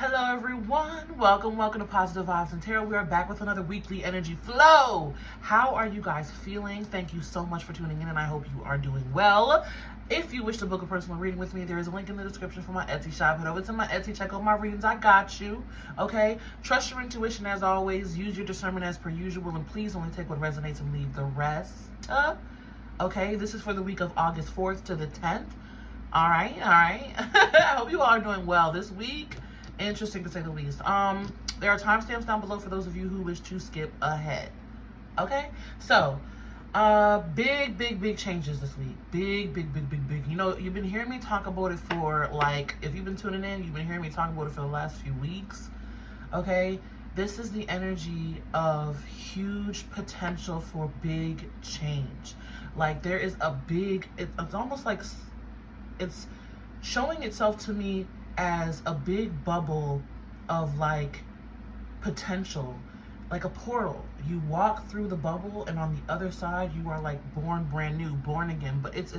Hello everyone, welcome to Positive Vibes and Tarot. We are back with another weekly energy flow. How are you guys feeling? Thank you so much for tuning in and I hope you are doing well. If you wish to book a personal reading with me, there is a link in the description for my Etsy shop. Head over to my Etsy, check out my readings, I got you, okay? Trust your intuition as always, use your discernment as per usual, and please only take what resonates and leave the rest. Okay, this is for the week of August 4th to the 10th. All right. I hope you all are doing well this week. Interesting to say the least. There are timestamps down below for those of you who wish to skip ahead. Okay, so big changes this week. Big. You know, you've been hearing me talk about it for, like, if you've been tuning in, you've been hearing me talk about it for the last few weeks. Okay, this is the energy of huge potential for big change. Like, there is a big, it's almost like it's showing itself to me as a big bubble of, like, potential, like a portal. You walk through the bubble and on the other side you are like born brand new, born again. But it's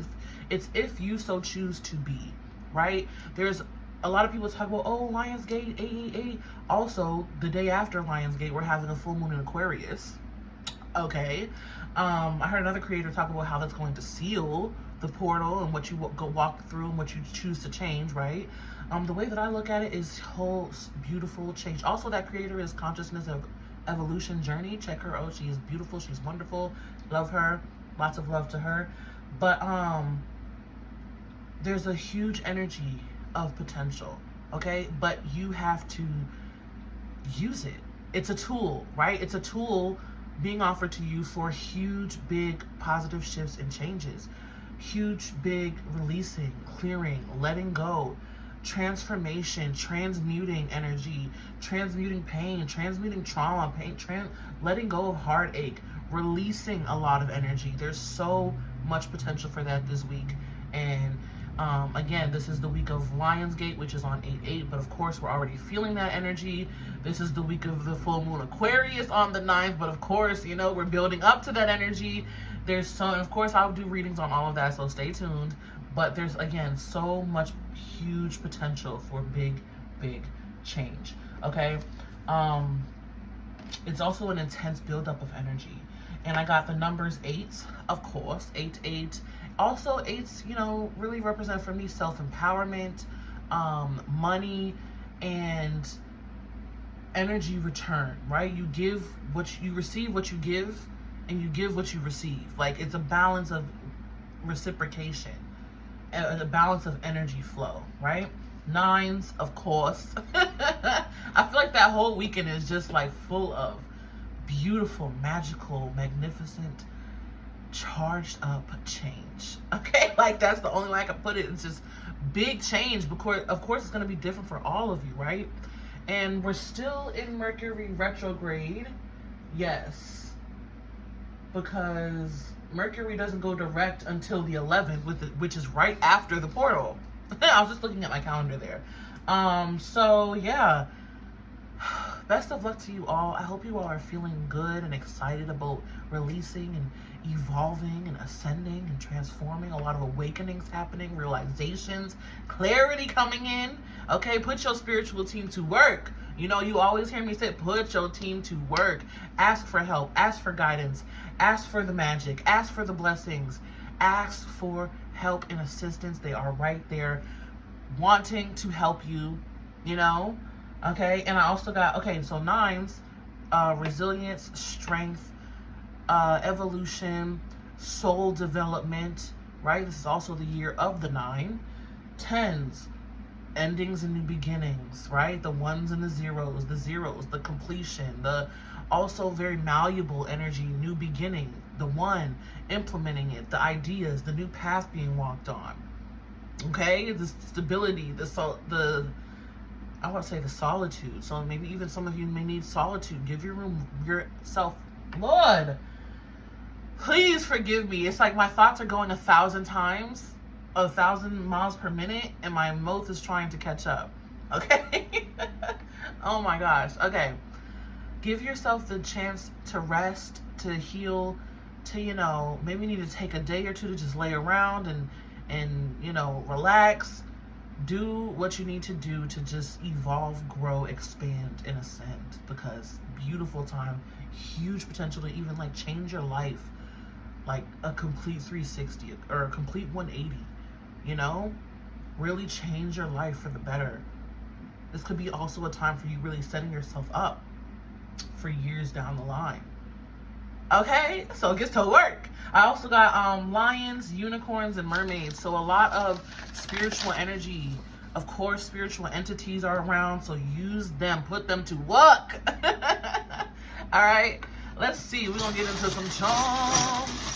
if you so choose to be, right? There's a lot of people talk about, oh, Lionsgate 888. Also, the day after Lionsgate, we're having a full moon in Aquarius. Okay, I heard another creator talk about how that's going to seal the portal and what you go walk through and what you choose to change, right? The way that I look at it is whole beautiful change. Also, that creator is Consciousness of Evolution Journey. Check her out. She is beautiful. She's wonderful. Love her. Lots of love to her. But there's a huge energy of potential, okay? But you have to use it. It's a tool, right? It's a tool being offered to you for huge, big, positive shifts and changes. Huge, big releasing, clearing, letting go, transformation, transmuting energy, transmuting pain, transmuting trauma, letting go of heartache, releasing a lot of energy. There's so much potential for that this week. And again, this is the week of Lionsgate, which is on 8/8, but of course we're already feeling that energy. This is the week of the full moon Aquarius on the 9th, but of course, you know, we're building up to that energy. There's some, of course, I'll do readings on all of that, so stay tuned. But there's, again, so much huge potential for big change, okay? It's also an intense buildup of energy. And I got the numbers 8, of course, 8/8. Also, 8s, you know, really represent for me self-empowerment, money, and energy return, right? You give what you receive, what you give, and you give what you receive. Like, it's a balance of reciprocation, a balance of energy flow, right? 9s, of course. I feel like that whole weekend is just like full of beautiful, magical, magnificent, charged up change. Okay, like, that's the only way I can put it. It's just big change, because of course it's going to be different for all of you, right? And we're still in Mercury retrograde. Yes, because Mercury doesn't go direct until the 11th, which is right after the portal. I was just looking at my calendar there. So yeah, best of luck to you all. I hope you all are feeling good and excited about releasing and evolving and ascending and transforming. A lot of awakenings happening, realizations, clarity coming in. Okay, put your spiritual team to work. You know, you always hear me say, put your team to work. Ask for help, ask for guidance, ask for the magic, ask for the blessings, ask for help and assistance. They are right there wanting to help you, you know? Okay, and I also got, okay, so 9s, resilience, strength, evolution, soul development, right? This is also the year of the 9. 10s, endings and new beginnings, right? The 1s and the zeros, the completion, the also very malleable energy, new beginning, the 1, implementing it, the ideas, the new path being walked on. Okay, the stability, I want to say the solitude. So maybe even some of you may need solitude. Give yourself, Lord, please forgive me. It's like my thoughts are going 1,000 times, 1,000 miles per minute, and my mouth is trying to catch up. Okay? Oh my gosh. Okay. Give yourself the chance to rest, to heal, to, you know, maybe you need to take a day or two to just lay around and you know, relax. Do what you need to do to just evolve, grow, expand, and ascend, because beautiful time, huge potential to even like change your life, like a complete 360 or a complete 180, you know, really change your life for the better. This could be also a time for you really setting yourself up for years down the line. Okay, so it gets to work. I also got lions, unicorns, and mermaids. So a lot of spiritual energy. Of course, spiritual entities are around, so use them. Put them to work. All right, let's see. We're going to get into some charms.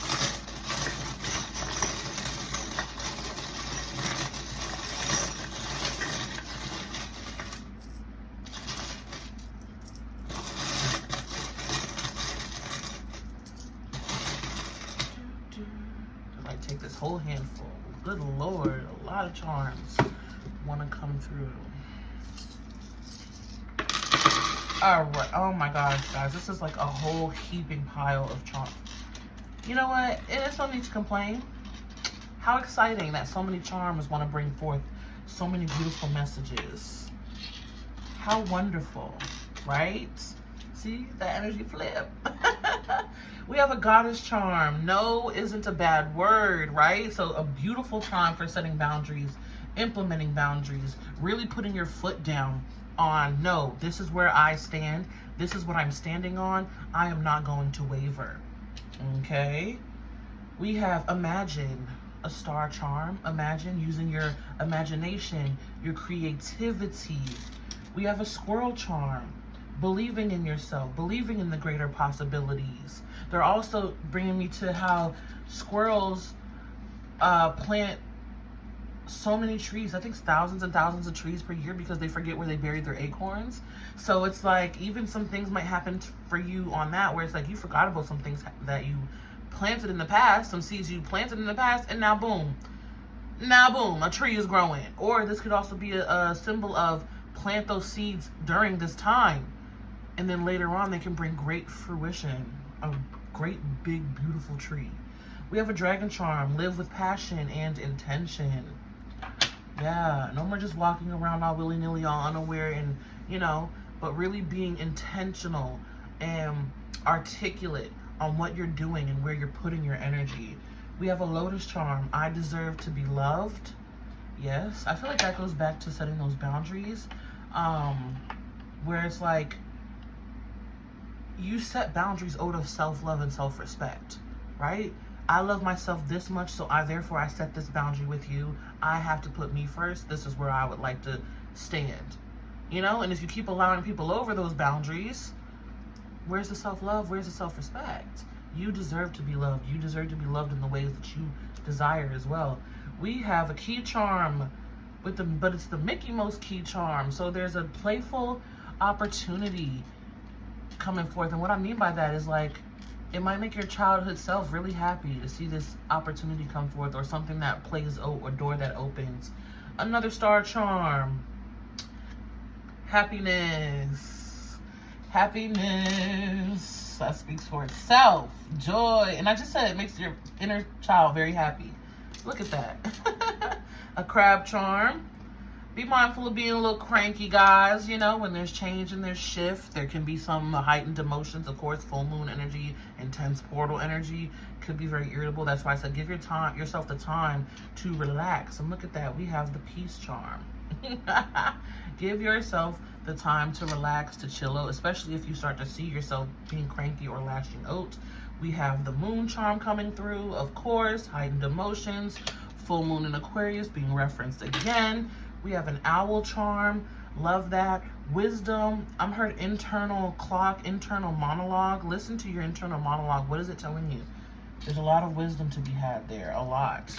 Take this whole handful. Good Lord, a lot of charms want to come through. All right. Oh my gosh, guys, this is like a whole heaping pile of charms. You know what? It is no need to complain. How exciting that so many charms want to bring forth so many beautiful messages. How wonderful, right? See that energy flip. We have a goddess charm. No isn't a bad word, right? So a beautiful time for setting boundaries, implementing boundaries, really putting your foot down on, no, this is where I stand. This is what I'm standing on. I am not going to waver. Okay. We have imagine, a star charm. Imagine, using your imagination, your creativity. We have a squirrel charm. Believing in yourself, believing in the greater possibilities. They're also bringing me to how squirrels plant so many trees. I think thousands and thousands of trees per year because they forget where they buried their acorns. So it's like even some things might happen for you on that, where it's like you forgot about some things that you planted in the past, some seeds you planted in the past, and now boom, a tree is growing. Or this could also be a symbol of plant those seeds during this time, and then later on they can bring great fruition, a great big beautiful tree. We have a dragon charm. Live with passion and intention. Yeah, no more just walking around all willy-nilly, all unaware, and you know, but really being intentional and articulate on what you're doing and where you're putting your energy. We have a lotus charm. I deserve to be loved. Yes, I feel like that goes back to setting those boundaries, where it's like you set boundaries out of self-love and self-respect, right? I love myself this much, so therefore I set this boundary with you. I have to put me first. This is where I would like to stand, you know? And if you keep allowing people over those boundaries, where's the self-love? Where's the self-respect? You deserve to be loved. You deserve to be loved in the ways that you desire as well. We have a key charm but it's the Mickey Mouse key charm. So there's a playful opportunity coming forth. And what I mean by that is like, it might make your childhood self really happy to see this opportunity come forth, or something that plays out, or door that opens. Another star charm. Happiness. Happiness. That speaks for itself. Joy. And I just said it makes your inner child very happy. Look at that. A crab charm. Be mindful of being a little cranky, guys. You know, when there's change and there's shift, there can be some heightened emotions. Of course, full moon energy, intense portal energy could be very irritable. That's why I said give yourself the time to relax. And look at that. We have the peace charm. Give yourself the time to relax, to chill out, especially if you start to see yourself being cranky or lashing out. We have the moon charm coming through, of course, heightened emotions, full moon in Aquarius being referenced again. We have an owl charm. Love that. Wisdom. I'm heard internal clock, internal monologue. Listen to your internal monologue. What is it telling you? There's a lot of wisdom to be had there. A lot.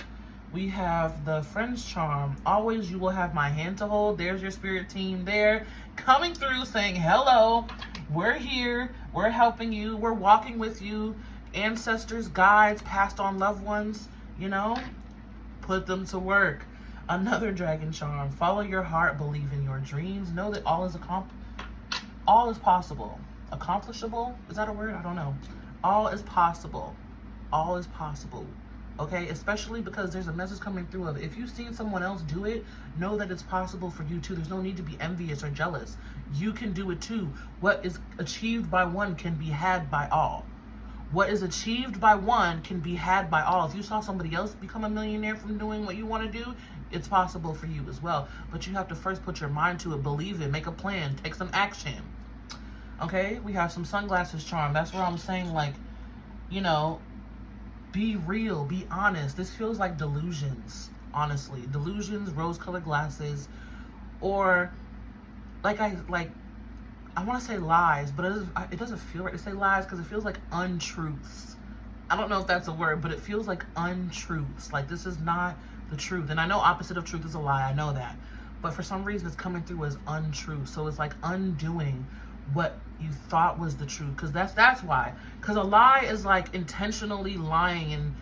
We have the friends charm. Always you will have my hand to hold. There's your spirit team there. Coming through saying, hello, we're here. We're helping you. We're walking with you. Ancestors, guides, passed on loved ones, you know, put them to work. Another dragon charm. Follow your heart. Believe in your dreams. Know that all is possible. Accomplishable? Is that a word? I don't know. All is possible. All is possible. okay? Especially because there's a message coming through of, if you've seen someone else do it, know that it's possible for you too. There's no need to be envious or jealous. You can do it too. What is achieved by one can be had by all. What is achieved by one can be had by all. If you saw somebody else become a millionaire from doing what you want to do, it's possible for you as well. But you have to first put your mind to it, believe it, make a plan, take some action. Okay, we have some sunglasses charm. That's where I'm saying, like, you know, be real, be honest. This feels like delusions, honestly. Delusions, rose-colored glasses, or I want to say lies, but it doesn't feel right to say lies because it feels like untruths. I don't know if that's a word, but it feels like untruths. Like, this is not the truth. And I know opposite of truth is a lie. I know that. But for some reason, it's coming through as untruth. So it's like undoing what you thought was the truth. Because that's why. Because a lie is like intentionally lying and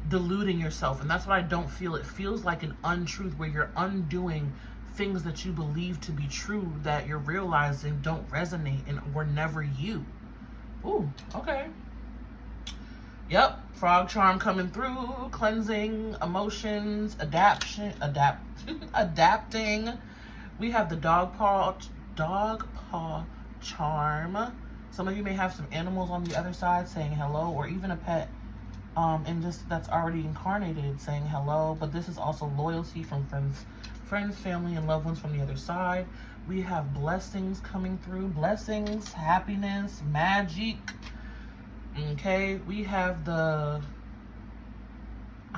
deluding yourself. And that's what I don't feel. It feels like an untruth where you're undoing things that you believe to be true that you're realizing don't resonate and were never you. Ooh, okay. Yep, frog charm coming through, cleansing, emotions, adapting. We have the dog paw charm. Some of you may have some animals on the other side saying hello, or even a pet and just that's already incarnated saying hello. But this is also loyalty from friends, family, and loved ones from the other side. We have blessings coming through, blessings, happiness, magic. Okay, we have I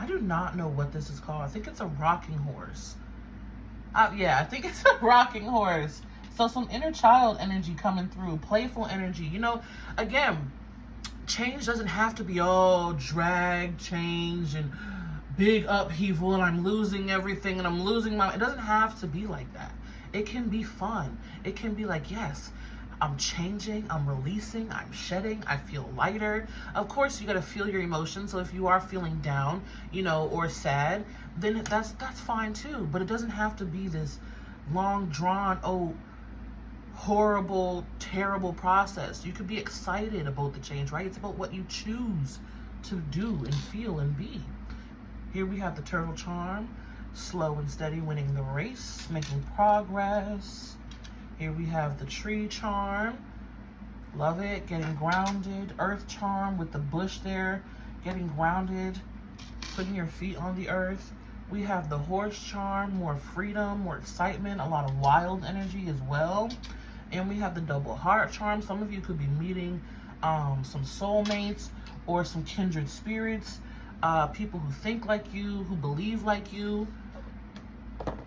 do not know what this is called. I think it's a rocking horse. Yeah, I think it's a rocking horse. So some inner child energy coming through, playful energy. You know, again, change doesn't have to be all drag change and big upheaval and I'm losing everything and I'm losing it doesn't have to be like that. It can be fun. It can be like, yes, I'm changing, I'm releasing, I'm shedding, I feel lighter. Of course, you got to feel your emotions. So if you are feeling down, you know, or sad, then that's fine too. But it doesn't have to be this long drawn, horrible, terrible process. You could be excited about the change, right? It's about what you choose to do and feel and be. Here we have the turtle charm, slow and steady, winning the race, making progress. Here we have the tree charm, love it, getting grounded. Earth charm with the bush there, getting grounded, putting your feet on the earth. We have the horse charm, more freedom, more excitement, a lot of wild energy as well. And we have the double heart charm. Some of you could be meeting some soulmates or some kindred spirits, people who think like you, who believe like you.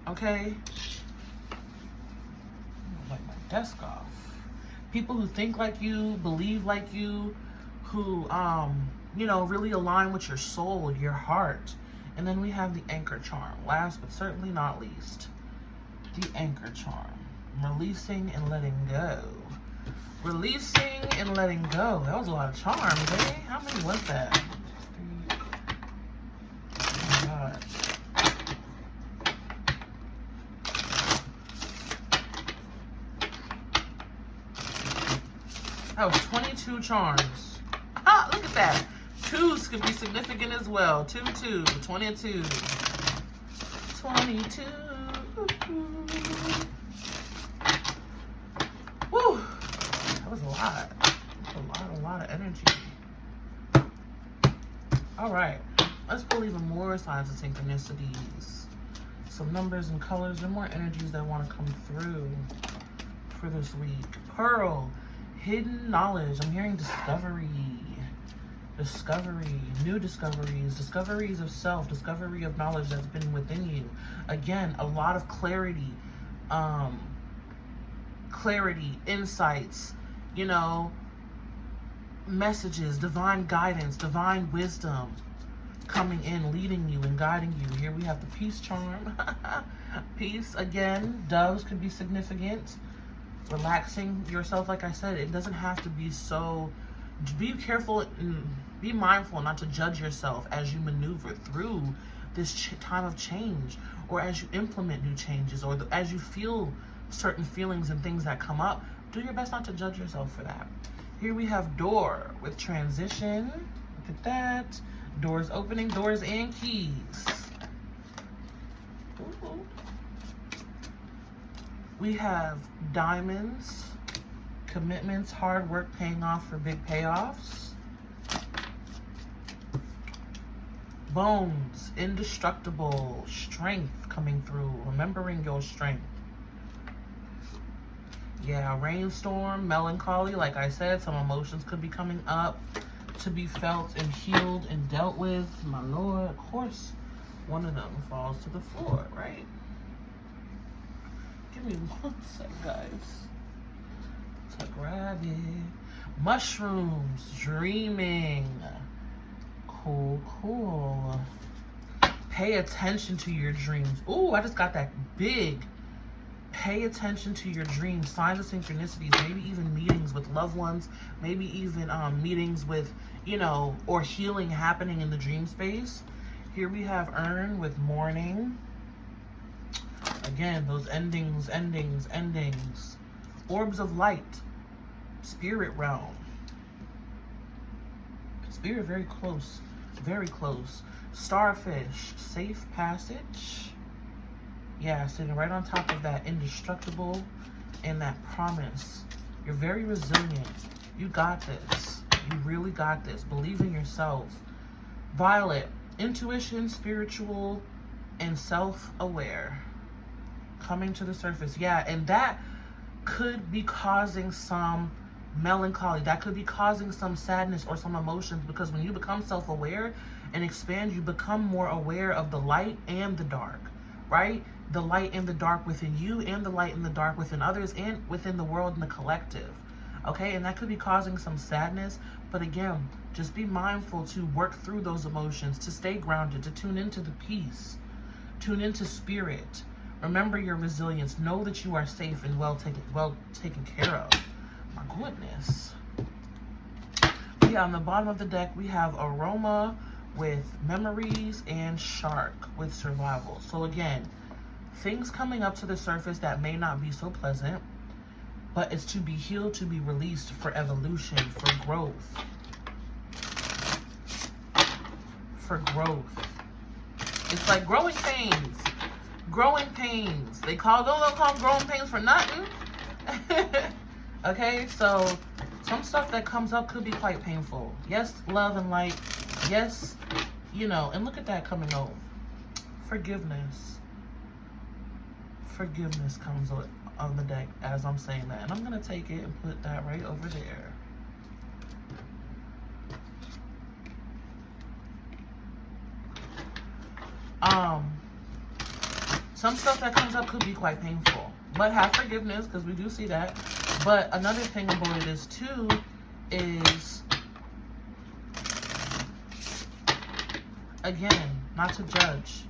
Okay. Wipe my desk off. People who think like you, believe like you, who you know, really align with your soul, your heart. And then we have the anchor charm, last but certainly not least, the anchor charm, releasing and letting go. Releasing and letting go. That was a lot of charms, eh? How many was that? 3. Oh my God. That was 22 charms. Ah, look at that. 2s could be significant as well. 2, 22. 22. Woo. That was a lot. That's a lot of energy. All right. Let's pull even more signs of synchronicities. Some numbers and colors and more energies that want to come through for this week. Pearl. Hidden knowledge. I'm hearing discovery. Discovery, new discoveries of self, discovery of knowledge that's been within you. Again, a lot of clarity, insights, you know, messages, divine guidance, divine wisdom coming in, leading you and guiding you. Here we have the peace charm. Peace, again, doves could be significant. Relaxing yourself, like I said, it doesn't have to be so. Be careful and be mindful not to judge yourself as you maneuver through this time of change, or as you implement new changes, or as you feel certain feelings and things that come up. Do your best not to judge yourself for that. Here we have door with transition. Look at that. Doors opening, doors and keys. Ooh. We have diamonds, commitments, hard work paying off for big payoffs. Bones, indestructible, strength coming through, remembering your strength. Yeah, rainstorm, melancholy, like I said, some emotions could be coming up to be felt and healed and dealt with. My Lord, of course, one of them falls to the floor, right? Give me one sec, guys. To grab it. Mushrooms, dreaming. Cool, cool. Pay attention to your dreams. Ooh, I just got that big. Pay attention to your dreams, signs of synchronicities, maybe even meetings with loved ones, maybe even meetings with, you know, or healing happening in the dream space. Here we have earn with mourning. Again, those endings, endings, endings. Orbs of light, spirit realm. Spirit very close, very close. Starfish, safe passage. Yeah, sitting right on top of that indestructible and that promise. You're very resilient. You got this. You really got this. Believe in yourself. Violet, intuition, spiritual, and self-aware. Coming to the surface. Yeah, and that could be causing some melancholy. That could be causing some sadness or some emotions, because when you become self-aware and expand, you become more aware of the light and the dark, right? The light and the dark within you, and the light and the dark within others, and within the world and the collective. Okay, and that could be causing some sadness, but again, just be mindful to work through those emotions, to stay grounded, to tune into the peace, tune into spirit. Remember your resilience. Know that you are safe and well taken care of. My goodness. Yeah, on the bottom of the deck, we have aroma with memories and shark with survival. So again, things coming up to the surface that may not be so pleasant, but it's to be healed, to be released for evolution, for growth. For growth. It's like growing pains. Growing pains. They don't call them growing pains for nothing. Okay, so some stuff that comes up could be quite painful. Yes, love and light. Yes, you know, and look at that coming out. Forgiveness. Forgiveness comes on the deck as I'm saying that. And I'm going to take it and put that right over there. Some stuff that comes up could be quite painful. But have forgiveness, because we do see that. But another thing about it is, too, is, again, not to judge.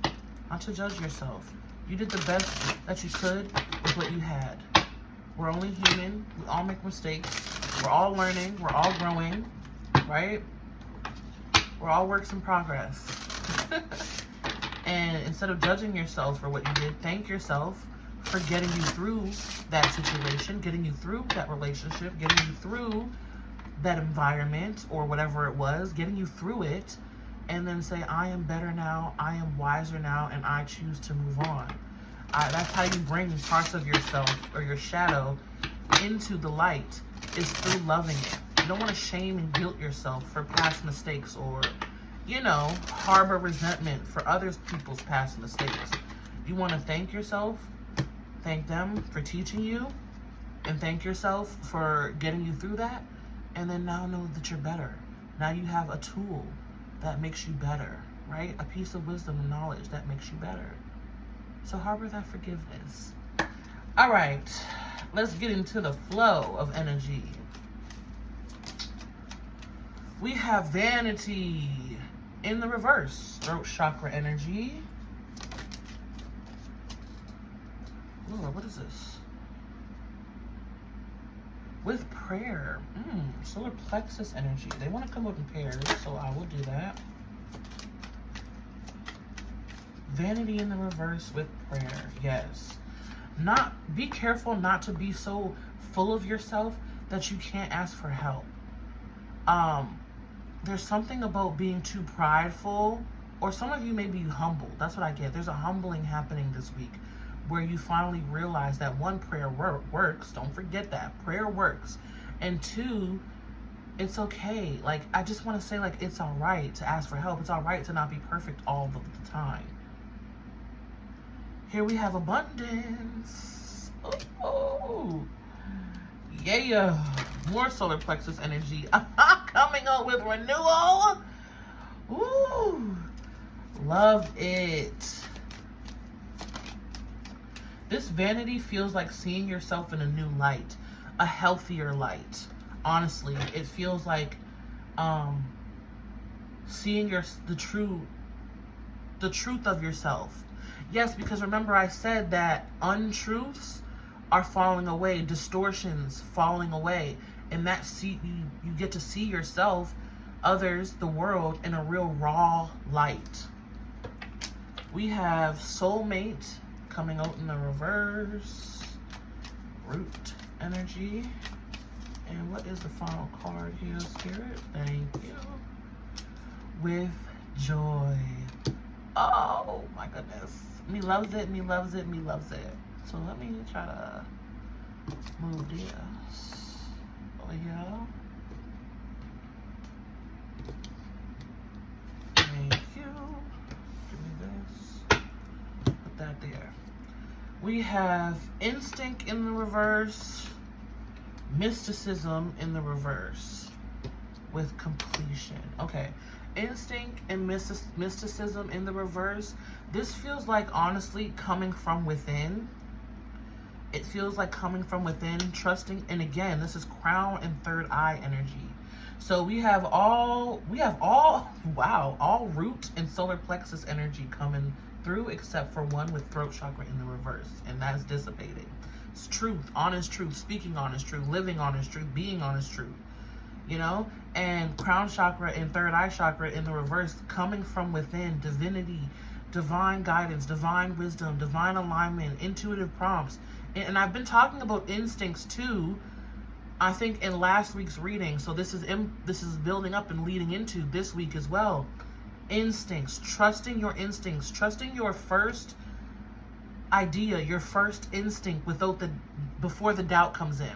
Not to judge yourself. You did the best that you could with what you had. We're only human. We all make mistakes. We're all learning. We're all growing. Right? We're all works in progress. And instead of judging yourself for what you did, thank yourself for getting you through that situation, getting you through that relationship, getting you through that environment or whatever it was, getting you through it, and then say, I am better now, I am wiser now, and I choose to move on. That's how you bring parts of yourself or your shadow into the light, is through loving it. You don't want to shame and guilt yourself for past mistakes, or, you know, harbor resentment for other people's past mistakes. You want to thank yourself, thank them for teaching you, and thank yourself for getting you through that, and then now know that you're better. Now you have a tool that makes you better, right? A piece of wisdom and knowledge that makes you better. So harbor that forgiveness. All right, let's get into the flow of energy. We have vanity in the reverse, throat chakra energy. Lord, what is this? With prayer, solar plexus energy. They want to come out in pairs, so I will do that. Vanity in the reverse with prayer, yes. Be careful not to be so full of yourself that you can't ask for help. there's something about being too prideful, or some of you may be humble. That's what I get. There's a humbling happening this week where you finally realize that one, prayer works. Don't forget that. Prayer works. And two, it's okay. Like, I just want to say, like, it's all right to ask for help. It's all right to not be perfect all the time. Here we have abundance. Oh, yeah. More solar plexus energy. Coming out with renewal. Ooh, love it. This vanity feels like seeing yourself in a new light, a healthier light. Honestly, it feels like seeing the truth of yourself. Yes, because remember I said that untruths are falling away, distortions falling away, and that you get to see yourself, others, the world in a real raw light. We have soulmate coming out in the reverse, root energy. And what is the final card here, Spirit? Thank you. With joy. Oh my goodness. Me loves it, me loves it, me loves it. So let me try to move this over here. Thank you. Give me this. Put that there. We have instinct in the reverse, mysticism in the reverse, with completion. Okay. Instinct and mysticism in the reverse. This feels like, honestly, coming from within. It feels like coming from within, trusting. And again, this is crown and third eye energy. So we have all root and solar plexus energy coming through, except for one with throat chakra in the reverse, and that's dissipating. It's truth, honest truth, speaking honest truth, living honest truth, being honest truth. You know, and crown chakra and third eye chakra in the reverse, coming from within, divinity, divine guidance, divine wisdom, divine alignment, intuitive prompts. And I've been talking about instincts too, I think, in last week's reading. So this is building up and leading into this week as well. Instincts, trusting your instincts, trusting your first idea, your first instinct before the doubt comes in.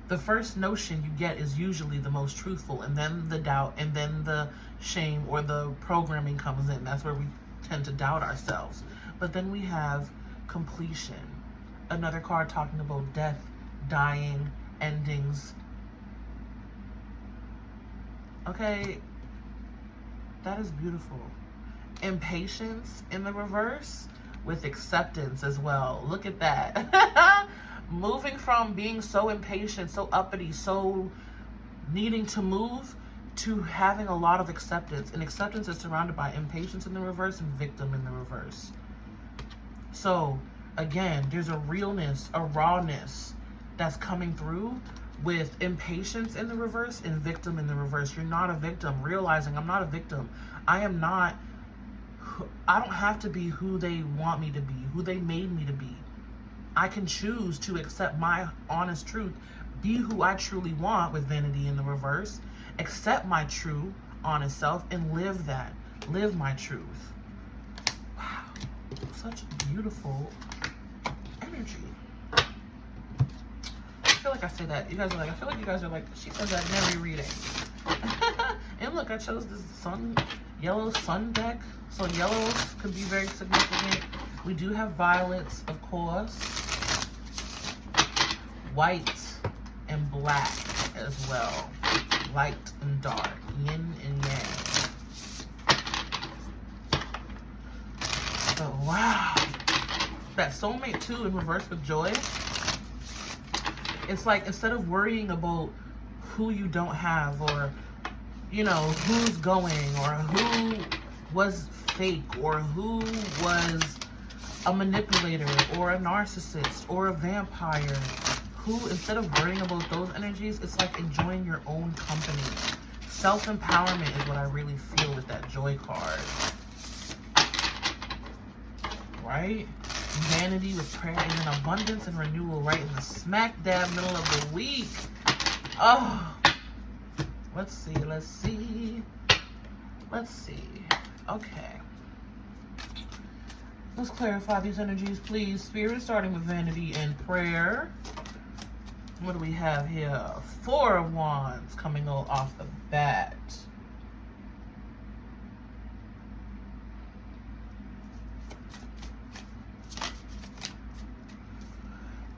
The first notion you get is usually the most truthful, and then the doubt, and then the shame or the programming comes in. That's where we tend to doubt ourselves. But then we have completion. Another card talking about death, dying, endings. Okay, that is beautiful. Impatience in the reverse with acceptance as well. Look at that. Moving from being so impatient, so uppity, so needing to move, to having a lot of acceptance. And acceptance is surrounded by impatience in the reverse and victim in the reverse. So again, there's a realness, a rawness that's coming through with impatience in the reverse and victim in the reverse. You're not a victim. Realizing I'm not a victim. I don't have to be who they want me to be, who they made me to be. I can choose to accept my honest truth, be who I truly want with vanity in the reverse, accept my true, honest self, and live that. Live my truth. Wow. Such beautiful energy. I feel like I say that. You guys are like, I feel like you guys are like, she says that in every reading. And look, I chose this yellow sun deck. So yellows could be very significant. We do have violets, of course. White and black as well. Light and dark. Yin and yang. So, wow. That soulmate too in reverse with joy. It's like, instead of worrying about who you don't have, or, you know, who's going, or who was fake, or who was a manipulator, or a narcissist, or a vampire, instead of worrying about those energies, it's like enjoying your own company. Self-empowerment is what I really feel with that joy card. Right? Vanity with prayer, and then abundance and renewal right in the smack dab middle of the week. Oh, Let's see. Okay. Let's clarify these energies, please. Spirit, starting with vanity and prayer. What do we have here? 4 of Wands coming off the bat.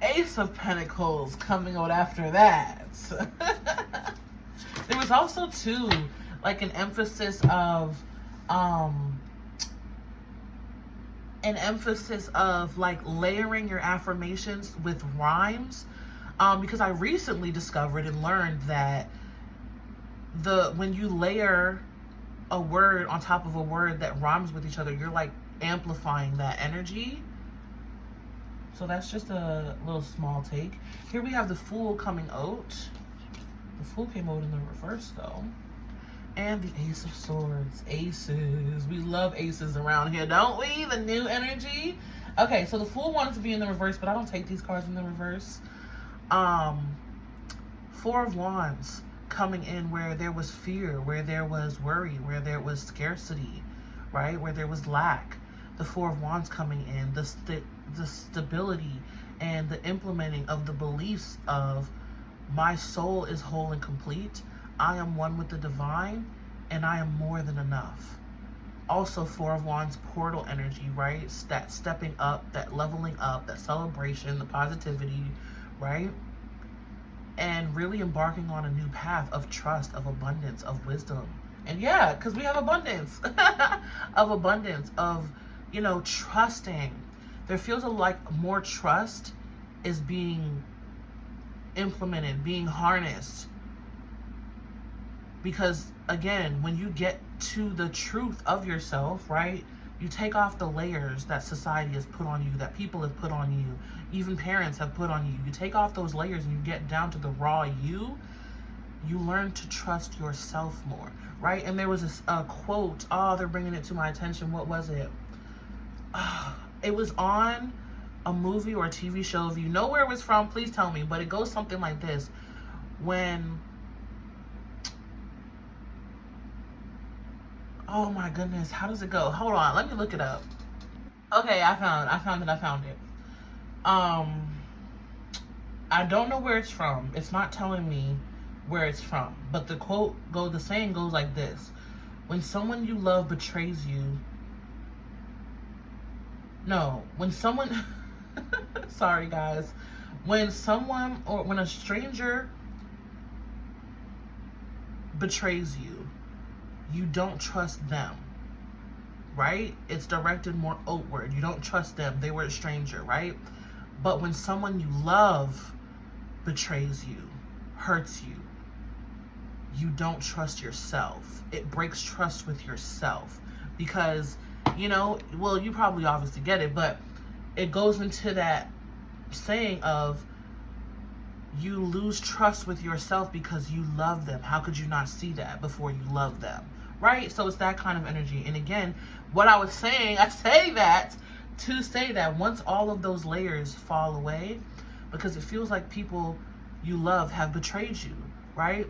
Ace of Pentacles coming out after that. There was also too, like, an emphasis of like layering your affirmations with rhymes, because I recently discovered and learned that when you layer a word on top of a word that rhymes with each other, you're like amplifying that energy. So that's just a little small take. Here we have the Fool coming out. The Fool came out in the reverse though. And the Ace of Swords. Aces. We love aces around here, don't we? The new energy. Okay, so the Fool wanted to be in the reverse, but I don't take these cards in the reverse. 4 of Wands coming in where there was fear, where there was worry, where there was scarcity, right? Where there was lack. The 4 of Wands coming in, the stability and the implementing of the beliefs of my soul is whole and complete. I am one with the divine, and I am more than enough. Also 4 of Wands, portal energy, right? That stepping up, that leveling up, that celebration, the positivity, right? And really embarking on a new path of trust, of abundance, of wisdom. And yeah, because we have abundance. Of abundance, of, you know, trusting. There feels like more trust is being implemented, being harnessed. Because again, when you get to the truth of yourself, right, you take off the layers that society has put on you, that people have put on you, even parents have put on you. You take off those layers and you get down to the raw you learn to trust yourself more, right? And there was a quote, oh, they're bringing it to my attention. What was it? It was on a movie or a TV show. If you know where it was from, please tell me. But it goes something like this. Oh my goodness, how does it go? Hold on, let me look it up. Okay, I found it. I don't know where it's from. It's not telling me where it's from. But the quote the saying goes like this. When someone you love betrays you, sorry guys. When a stranger betrays you, you don't trust them, right? It's directed more outward. You don't trust them. They were a stranger, right? But when someone you love betrays you, hurts you, you don't trust yourself. It breaks trust with yourself because, you know, well, you probably obviously get it, but it goes into that saying of you lose trust with yourself because you love them. How could you not see that before you love them? Right? So it's that kind of energy. And again, what I was saying, I say that to say that once all of those layers fall away, because it feels like people you love have betrayed you, right?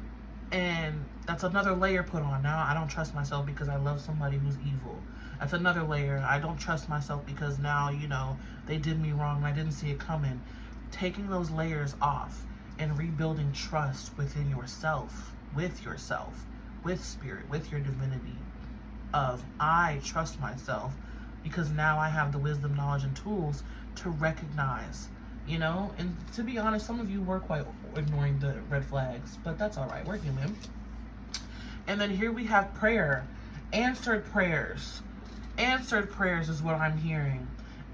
And that's another layer put on. Now I don't trust myself because I love somebody who's evil. That's another layer. I don't trust myself because now, you know, they did me wrong and I didn't see it coming. Taking those layers off and rebuilding trust within yourself, with spirit, with your divinity, of I trust myself because now I have the wisdom, knowledge, and tools to recognize, you know. And to be honest, some of you were quite ignoring the red flags, but that's all right. We're human. And then here we have prayer. Answered prayers. Answered prayers is what I'm hearing.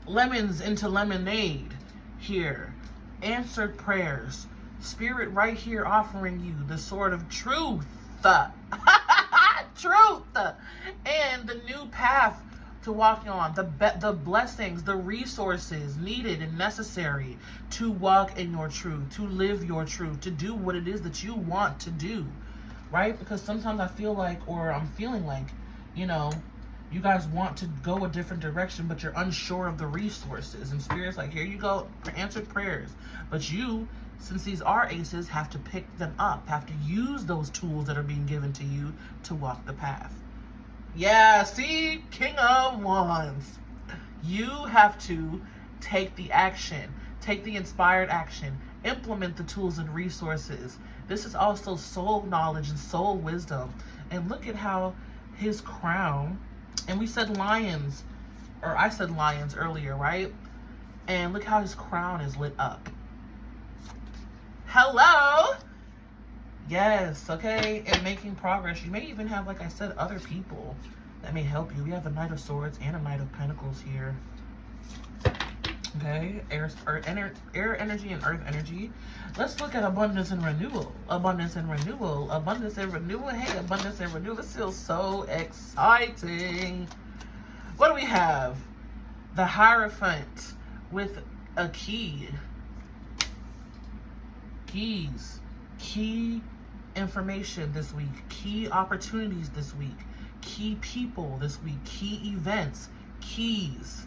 Lemons into lemonade here. Answered prayers. Spirit right here offering you the sword of truth. Truth. And the new path to walking on, the blessings, the resources needed and necessary to walk in your truth, to live your truth, to do what it is that you want to do, right? Because sometimes I feel like, or I'm feeling like, you know, you guys want to go a different direction, but you're unsure of the resources. And Spirit's like, here you go for answered prayers. But you since these are aces, have to pick them up, have to use those tools that are being given to you to walk the path. Yeah, see, King of Wands. You have to take the action, take the inspired action, implement the tools and resources. This is also soul knowledge and soul wisdom. And look at how his crown, and we said lions, or I said lions earlier, right? And look how his crown is lit up. Hello? Yes, okay, and making progress. You may even have, like I said, other people that may help you. We have a Knight of Swords and a Knight of Pentacles here. Okay, air energy and earth energy. Let's look at abundance and renewal. Abundance and renewal. Abundance and renewal. Hey, abundance and renewal. This feels so exciting. What do we have? The Hierophant with a key. Keys. Key information this week. Key opportunities this week. Key people this week. Key events. Keys.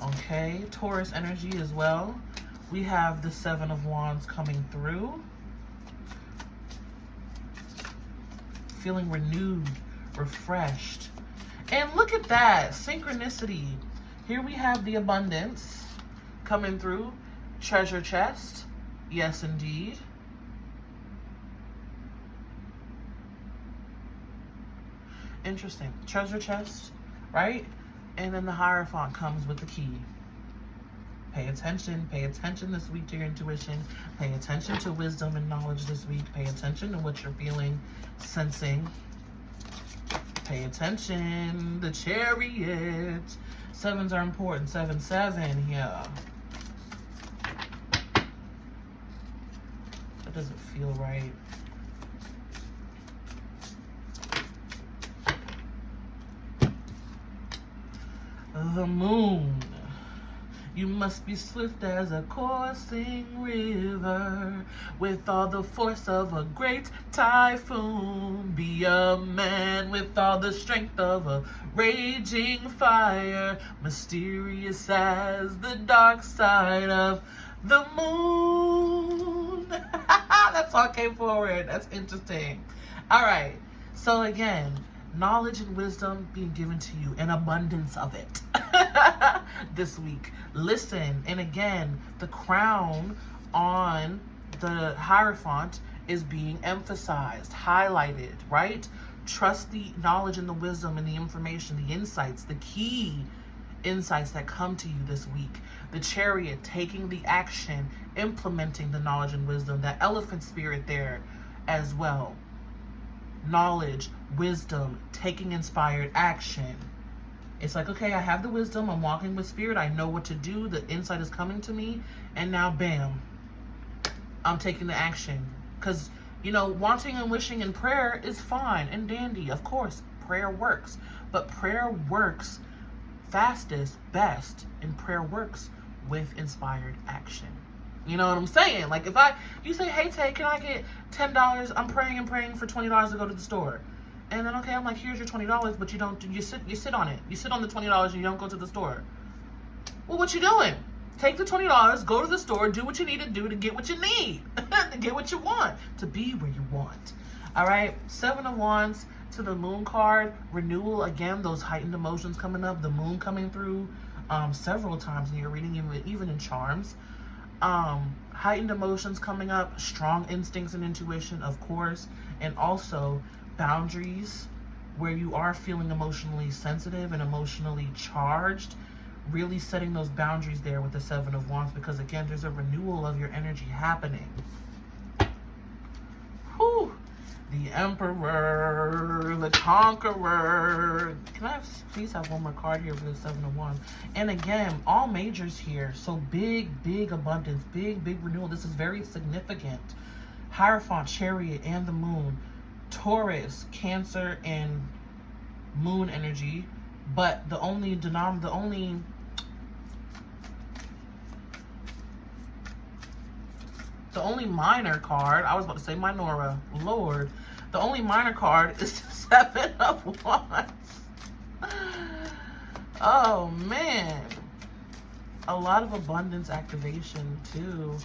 Okay, Taurus energy as well. We have the Seven of Wands coming through. Feeling renewed, refreshed. And look at that, synchronicity. Here we have the abundance coming through. Treasure chest. Yes, indeed. Interesting. Treasure chest, right? And then the Hierophant comes with the key. Pay attention this week to your intuition. Pay attention to wisdom and knowledge this week. Pay attention to what you're feeling, sensing. Pay attention. The Chariot. Sevens are important. 7-7 here. That doesn't feel right. The Moon. You must be swift as a coursing river, with all the force of a great typhoon. Be a man with all the strength of a raging fire, mysterious as the dark side of the moon. That song came forward. That's interesting. All right. So again, knowledge and wisdom being given to you, an abundance of it this week. Listen, and again, the crown on the Hierophant is being emphasized, highlighted, right? Trust the knowledge and the wisdom and the information, the insights, the key insights that come to you this week. The Chariot, taking the action, implementing the knowledge and wisdom. That elephant spirit there as well. Knowledge, wisdom, taking inspired action. It's like, okay, I have the wisdom, I'm walking with spirit, I know what to do, the insight is coming to me, and now bam, I'm taking the action. Because, you know, wanting and wishing in prayer is fine and dandy. Of course, prayer works. But prayer works fastest, best, and prayer works with inspired action. You know what I'm saying? Like, if you say, hey, Tay, can I get $10? I'm praying and praying for $20 to go to the store. And then, okay, I'm like, here's your $20, but you sit on it. You sit on the $20 and you don't go to the store. Well, what you doing? Take the $20, go to the store, do what you need to do to get what you need, to get what you want, to be where you want. All right, Seven of Wands to the Moon card. Renewal, again, those heightened emotions coming up. The Moon coming through several times in your reading, even in charms. Heightened emotions coming up, strong instincts and intuition, of course, and also boundaries where you are feeling emotionally sensitive and emotionally charged. Really setting those boundaries there with the Seven of Wands, because again, there's a renewal of your energy happening. Whew. The Emperor, the Conqueror. Can I please have one more card here for the Seven of Wands? And again, all majors here. So big abundance, big renewal. This is very significant. Hierophant, Chariot, and the Moon. Taurus, Cancer, and Moon energy. But the only minor card, I was about to say Minora, Lord. The only minor card is the Seven of Wands. Oh, man. A lot of abundance activation, too.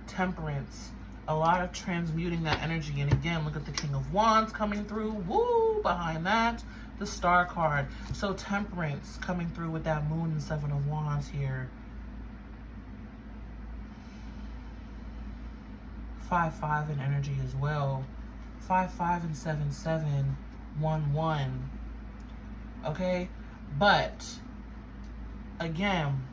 Temperance. A lot of transmuting that energy. And again, look at the King of Wands coming through. Woo! Behind that, the Star card. So Temperance coming through with that Moon and Seven of Wands here. 5-5 in energy as well. 5-5 and 7-7. 1-1. Okay? But, again,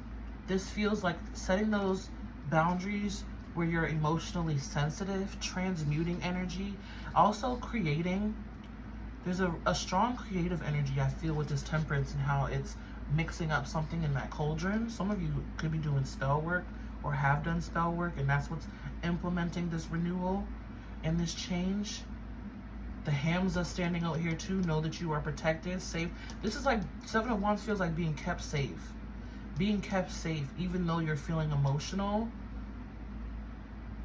this feels like setting those boundaries where you're emotionally sensitive, transmuting energy, also creating. There's a strong creative energy I feel with this Temperance and how it's mixing up something in that cauldron. Some of you could be doing spell work or have done spell work, and that's what's implementing this renewal and this change. The Hamza standing out here too. Know that you are protected, safe. This is like, Seven of Wands feels like being kept safe. Being kept safe, even though you're feeling emotional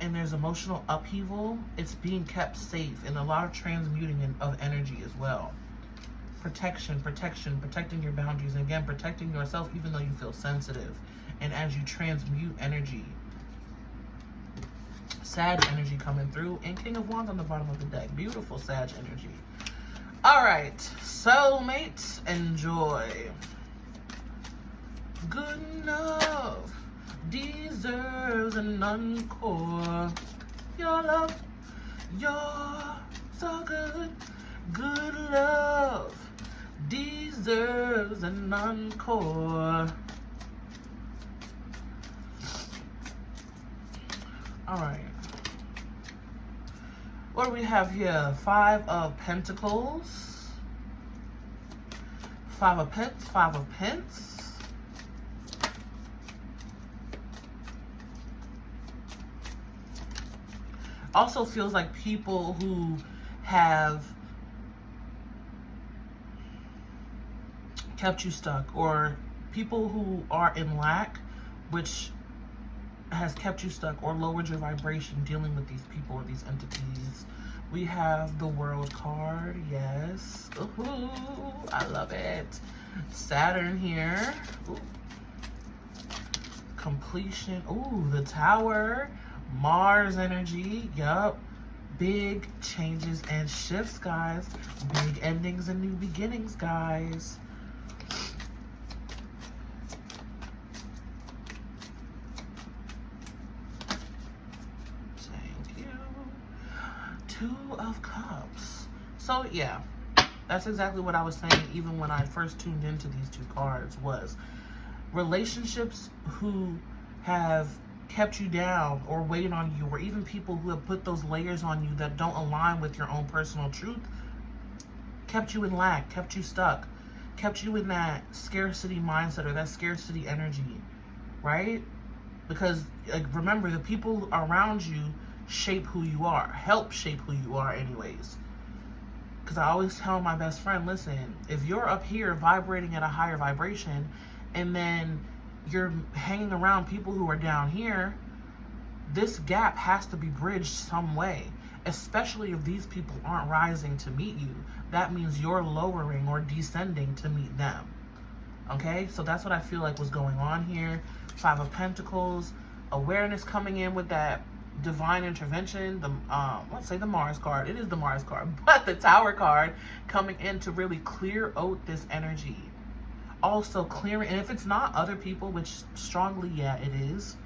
and there's emotional upheaval, it's being kept safe, and a lot of transmuting of energy as well. Protection, protection, protecting your boundaries, and again, protecting yourself even though you feel sensitive. And as you transmute energy. Sag energy coming through, and King of Wands on the bottom of the deck. Beautiful Sag energy. All right, soulmates, enjoy. Good love deserves an encore. Your love, you're so good. Good love deserves an encore. All right. What do we have here? 5 of Pentacles. 5 of Pence. 5 of Pence. Also feels like people who have kept you stuck, or people who are in lack, which has kept you stuck or lowered your vibration dealing with these people or these entities. We have the World card. Yes. Ooh, I love it. Saturn here. Ooh. Completion. Ooh, the Tower. Mars energy. Yup. Big changes and shifts, guys. Big endings and new beginnings, guys. Thank you. 2 of Cups. So, yeah. That's exactly what I was saying even when I first tuned into these 2 cards, was relationships who have kept you down or weighed on you, or even people who have put those layers on you that don't align with your own personal truth, kept you in lack, kept you stuck, kept you in that scarcity mindset or that scarcity energy, right? Because remember, the people around you shape who you are, help shape who you are anyways. Because I always tell my best friend, listen, if you're up here vibrating at a higher vibration and then you're hanging around people who are down here, this gap has to be bridged some way, especially if these people aren't rising to meet you. That means you're lowering or descending to meet them. Okay, so that's what I feel like was going on here. 5 of Pentacles, awareness coming in with that divine intervention. The let's say the Mars card. It is the Mars card, but the Tower card coming in to really clear out this energy. Also clearing, and if it's not other people, which strongly, yeah, it is,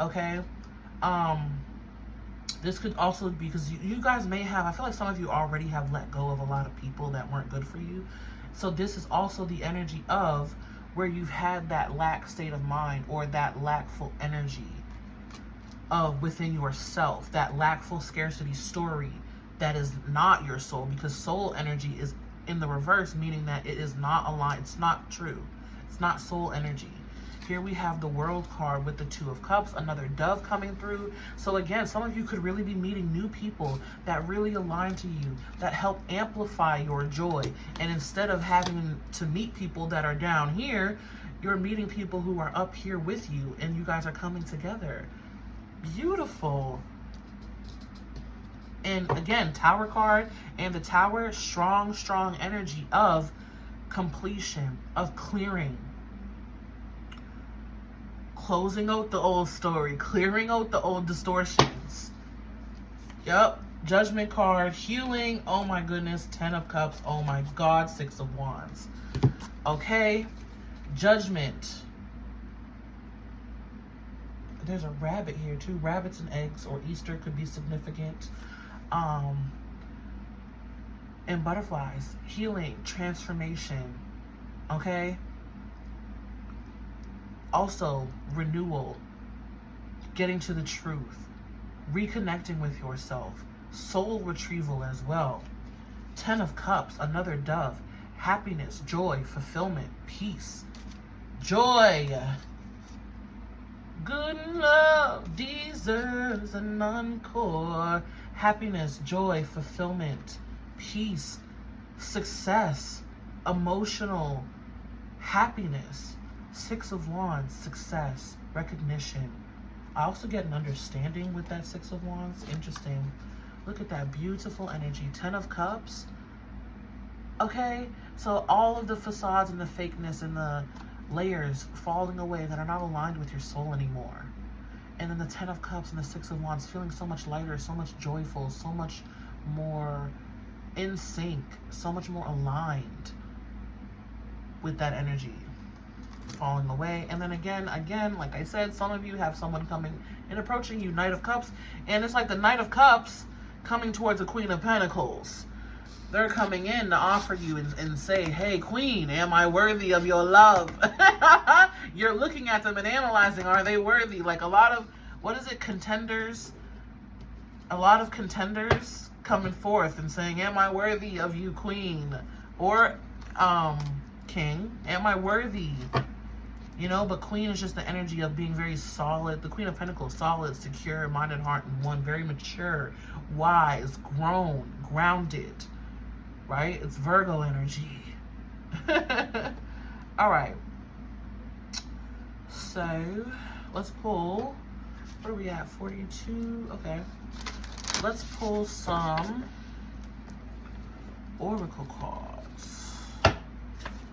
okay, this could also be because you guys may have, I feel like some of you already have let go of a lot of people that weren't good for you. So this is also the energy of where you've had that lack state of mind, or that lackful energy of within yourself, that lackful scarcity story that is not your soul, because soul energy is in the reverse, meaning that it is not aligned. It's not true. It's not soul energy. Here we have the World card with the 2 of Cups, another dove coming through. So again, some of you could really be meeting new people that really align to you, that help amplify your joy. And instead of having to meet people that are down here, you're meeting people who are up here with you, and you guys are coming together. Beautiful. And again, Tower card, and the Tower, strong energy of completion, of clearing, closing out the old story, clearing out the old distortions. Yep. Judgment card, healing. Oh my goodness. 10 of Cups. Oh my God. 6 of Wands. Okay. Judgment. There's a rabbit here too. Rabbits and eggs or Easter could be significant. And butterflies. Healing. Transformation. Okay. Also, renewal. Getting to the truth. Reconnecting with yourself. Soul retrieval as well. 10 of Cups. Another dove. Happiness. Joy. Fulfillment. Peace. Joy. Good love deserves an encore. Happiness, joy, fulfillment, peace, success, emotional happiness. 6 of Wands, success, recognition. I also get an understanding with that 6 of Wands. Interesting. Look at that beautiful energy. 10 of Cups. Okay, so all of the facades and the fakeness and the layers falling away that are not aligned with your soul anymore. And then the 10 of Cups and the 6 of Wands, feeling so much lighter, so much joyful, so much more in sync, so much more aligned with that energy falling away. And then again, like I said, some of you have someone coming and approaching you, Knight of Cups, and it's like the Knight of Cups coming towards the Queen of Pentacles. They're coming in to offer you and say, hey, Queen, am I worthy of your love? You're looking at them and analyzing, are they worthy? Like a lot of, what is it, contenders? A lot of contenders coming forth and saying, am I worthy of you, Queen? Or King, am I worthy? You know, but Queen is just the energy of being very solid. The Queen of Pentacles, solid, secure, mind and heart in one, very mature, wise, grown, grounded. Right? It's Virgo energy. All right. So, let's pull. What are we at? 42. Okay. Let's pull some oracle cards.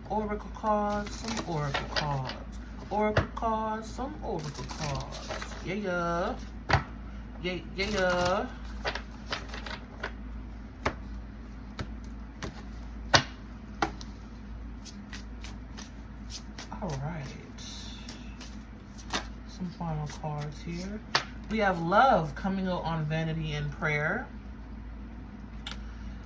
Oracle cards, some oracle cards. Oracle cards, some oracle cards. Yeah. Yeah. All right, some final cards here. We have love coming out on Vanity and Prayer.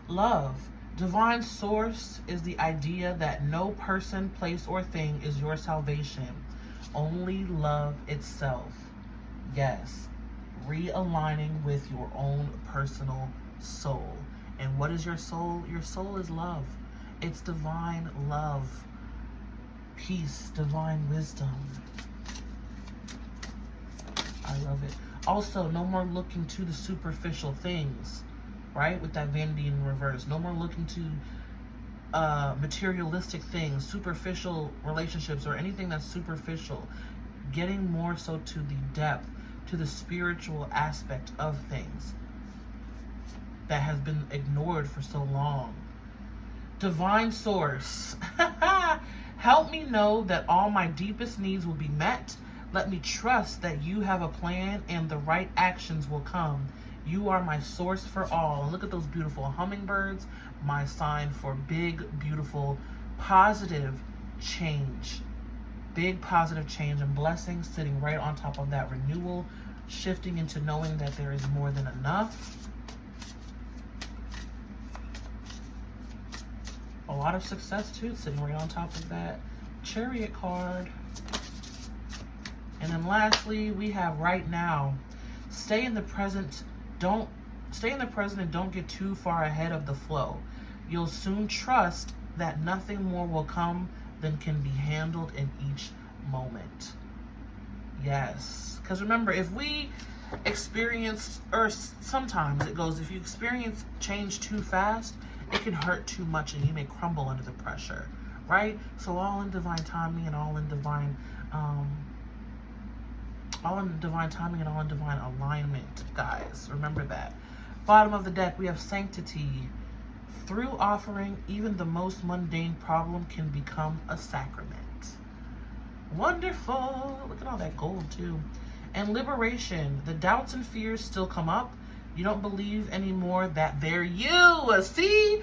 Love. Divine source is the idea that no person, place, or thing is your salvation. Only love itself. Yes. Realigning with your own personal soul. And what is your soul? Your soul is love. It's divine love. Peace, divine wisdom. I love it. Also, no more looking to the superficial things, right? With that Vanity in reverse. No more looking to materialistic things, superficial relationships, or anything that's superficial. Getting more so to the depth, to the spiritual aspect of things that has been ignored for so long. Divine source. Help me know that all my deepest needs will be met. Let me trust that you have a plan and the right actions will come. You are my source for all. And look at those beautiful hummingbirds. My sign for big, beautiful, positive change. Big positive change and blessings sitting right on top of that renewal. Shifting into knowing that there is more than enough. A lot of success too, sitting right on top of that Chariot card. And then lastly, we have right now. Stay in the present. Stay in the present and don't get too far ahead of the flow. You'll soon trust that nothing more will come than can be handled in each moment. Yes. Because remember, if we experience, or sometimes it goes, if you experience change too fast, it can hurt too much and you may crumble under the pressure, right? So all in divine timing and all in divine timing and all in divine alignment, guys. Remember that. Bottom of the deck, we have sanctity. Through offering, even the most mundane problem can become a sacrament. Wonderful. Look at all that gold too. And liberation. The doubts and fears still come up. You don't believe anymore that they're you. See?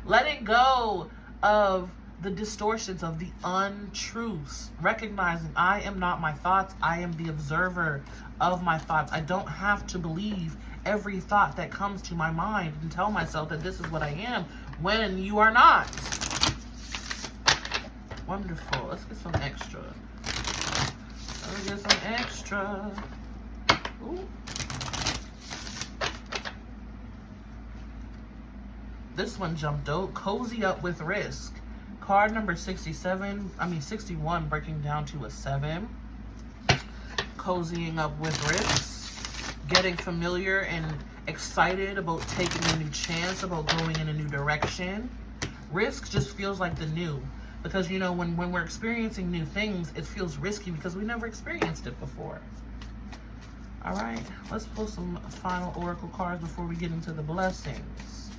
Letting go of the distortions, of the untruths. Recognizing I am not my thoughts. I am the observer of my thoughts. I don't have to believe every thought that comes to my mind and tell myself that this is what I am when you are not. Wonderful. Let's get some extra. Let's get some extra. Ooh. This one jumped out. Cozy up with risk. Card number 61, breaking down to a 7. Cozying up with risk. Getting familiar and excited about taking a new chance, about going in a new direction. Risk just feels like the new. Because, you know, when we're experiencing new things, it feels risky because we never experienced it before. All right, let's pull some final oracle cards before we get into the blessings.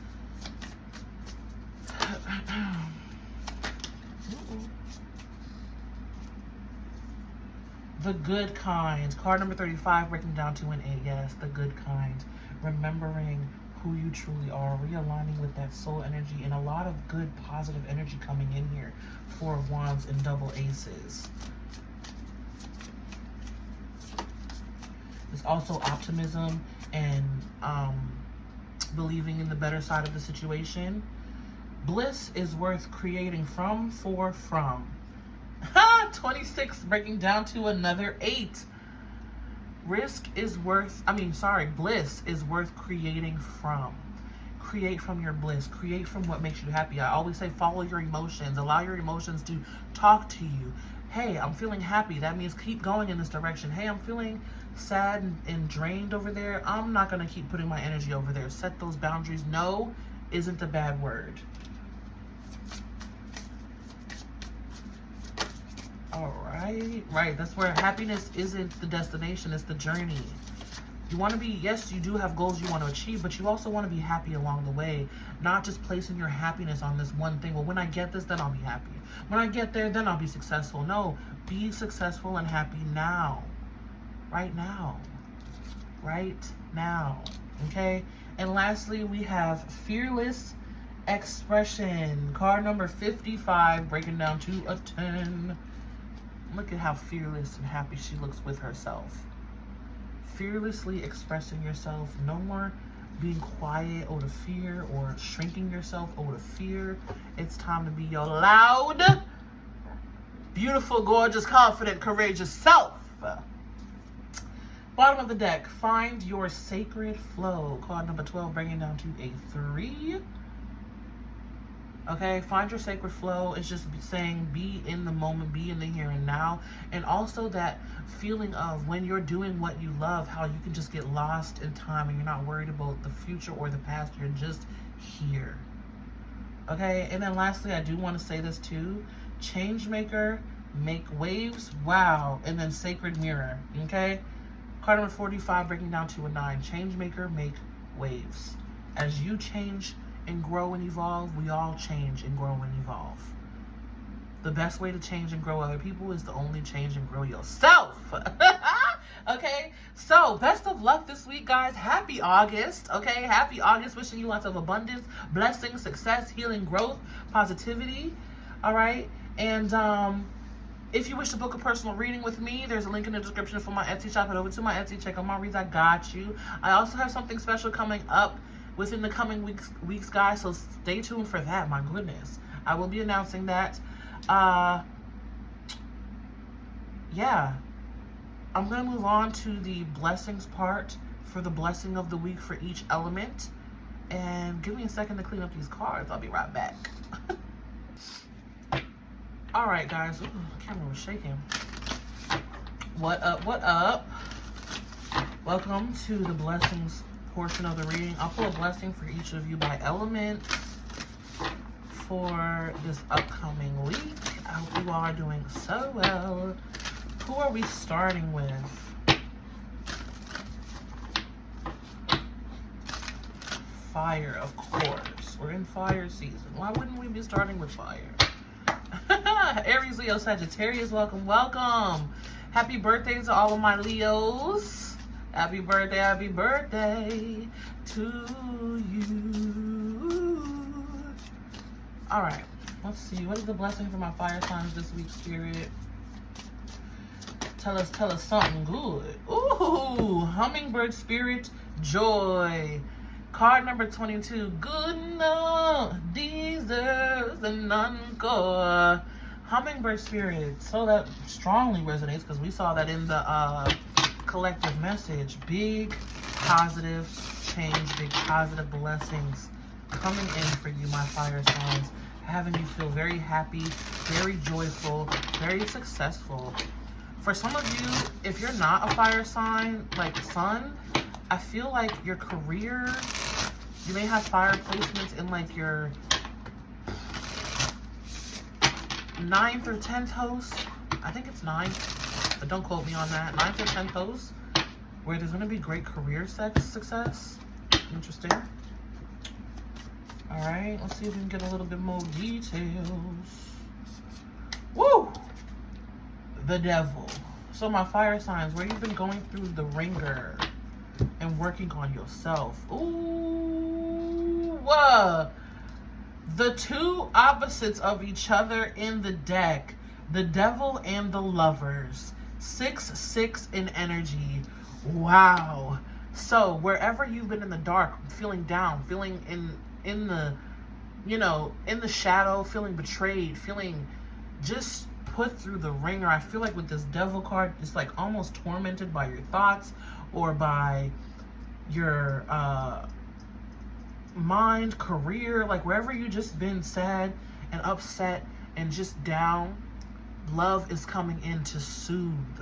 The good kind. Card number 35, breaking down to an 8. Yes, the good kind. Remembering who you truly are, realigning with that soul energy, and a lot of good positive energy coming in here. 4 of Wands and double aces. There's also optimism and believing in the better side of the situation. Bliss is worth creating from. 26, breaking down to another 8. Bliss is worth creating from. Create from your bliss. Create from what makes you happy. I always say follow your emotions. Allow your emotions to talk to you. Hey, I'm feeling happy. That means keep going in this direction. Hey, I'm feeling sad and drained over there. I'm not going to keep putting my energy over there. Set those boundaries. No isn't a bad word. All right. Right. That's where happiness isn't the destination. It's the journey. You want to be, yes, you do have goals you want to achieve, but you also want to be happy along the way. Not just placing your happiness on this one thing. Well, when I get this, then I'll be happy. When I get there, then I'll be successful. No, be successful and happy now. Right now. Right now. Okay? And lastly, we have fearless expression. Card number 55, breaking down to a 10. Look at how fearless and happy she looks with herself. Fearlessly expressing yourself. No more being quiet out of fear or shrinking yourself out of fear. It's time to be your loud, beautiful, gorgeous, confident, courageous self. Bottom of the deck, find your sacred flow. Card number 12, bringing down to a 3. Okay, find your sacred flow. It's just saying be in the moment, be in the here and now. And also that feeling of when you're doing what you love, how you can just get lost in time and you're not worried about the future or the past. You're just here. Okay, and then lastly, I do want to say this too. Changemaker, make waves. Wow. And then sacred mirror. Okay, card number 45, breaking down to a 9. Changemaker, make waves. As you change and grow and evolve, we all change and grow and evolve. The best way to change and grow other people is to only change and grow yourself. Okay, so best of luck this week, guys. Happy August. Okay, happy August. Wishing you lots of abundance, blessings, success, healing, growth, positivity. All right, and if you wish to book a personal reading with me, there's a link in the description for my Etsy shop. Head over to my Etsy, check out my reads. I got you. I also have something special coming up within the coming weeks, guys, so stay tuned for that. My goodness, I will be announcing that. Yeah, I'm gonna move on to the blessings part for the blessing of the week for each element, and give me a second to clean up these cards. I'll be right back. All right, guys. Ooh, the camera was shaking. What up? What up? Welcome to the blessings portion of the reading. I'll pull a blessing for each of you by element for this upcoming week. I hope you all are doing so well. Who are we starting with? Fire, of course. We're in fire season. Why wouldn't we be starting with fire? Aries, Leo, Sagittarius, welcome, welcome. Happy birthday to all of my Leos. Happy birthday to you. All right, let's see. What is the blessing for my fire signs this week, Spirit? Tell us something good. Ooh, hummingbird spirit, joy. Card number 22, good enough, deserves an encore. Hummingbird spirit, so that strongly resonates because we saw that in the collective message. Big positive change, big positive blessings coming in for you, my fire signs, having you feel very happy, very joyful, very successful. For some of you, if you're not a fire sign, like Sun, I feel like your career, you may have fire placements in like your 9th or 10th house. I think it's 9th, but don't quote me on that. 9th or 10th house, where there's going to be great career success. Interesting. All right, let's see if we can get a little bit more details. Woo! The devil. So my fire signs, where you've been going through the ringer and working on yourself. Ooh, the two opposites of each other in the deck, the devil and the lovers. 6-6 in energy. Wow. So wherever you've been in the dark, feeling down, feeling in the, you know, in the shadow, feeling betrayed, feeling just put through the ringer. I feel like with this devil card, it's like almost tormented by your thoughts or by your mind, career, like wherever you just been sad and upset and just down. Love is coming in to soothe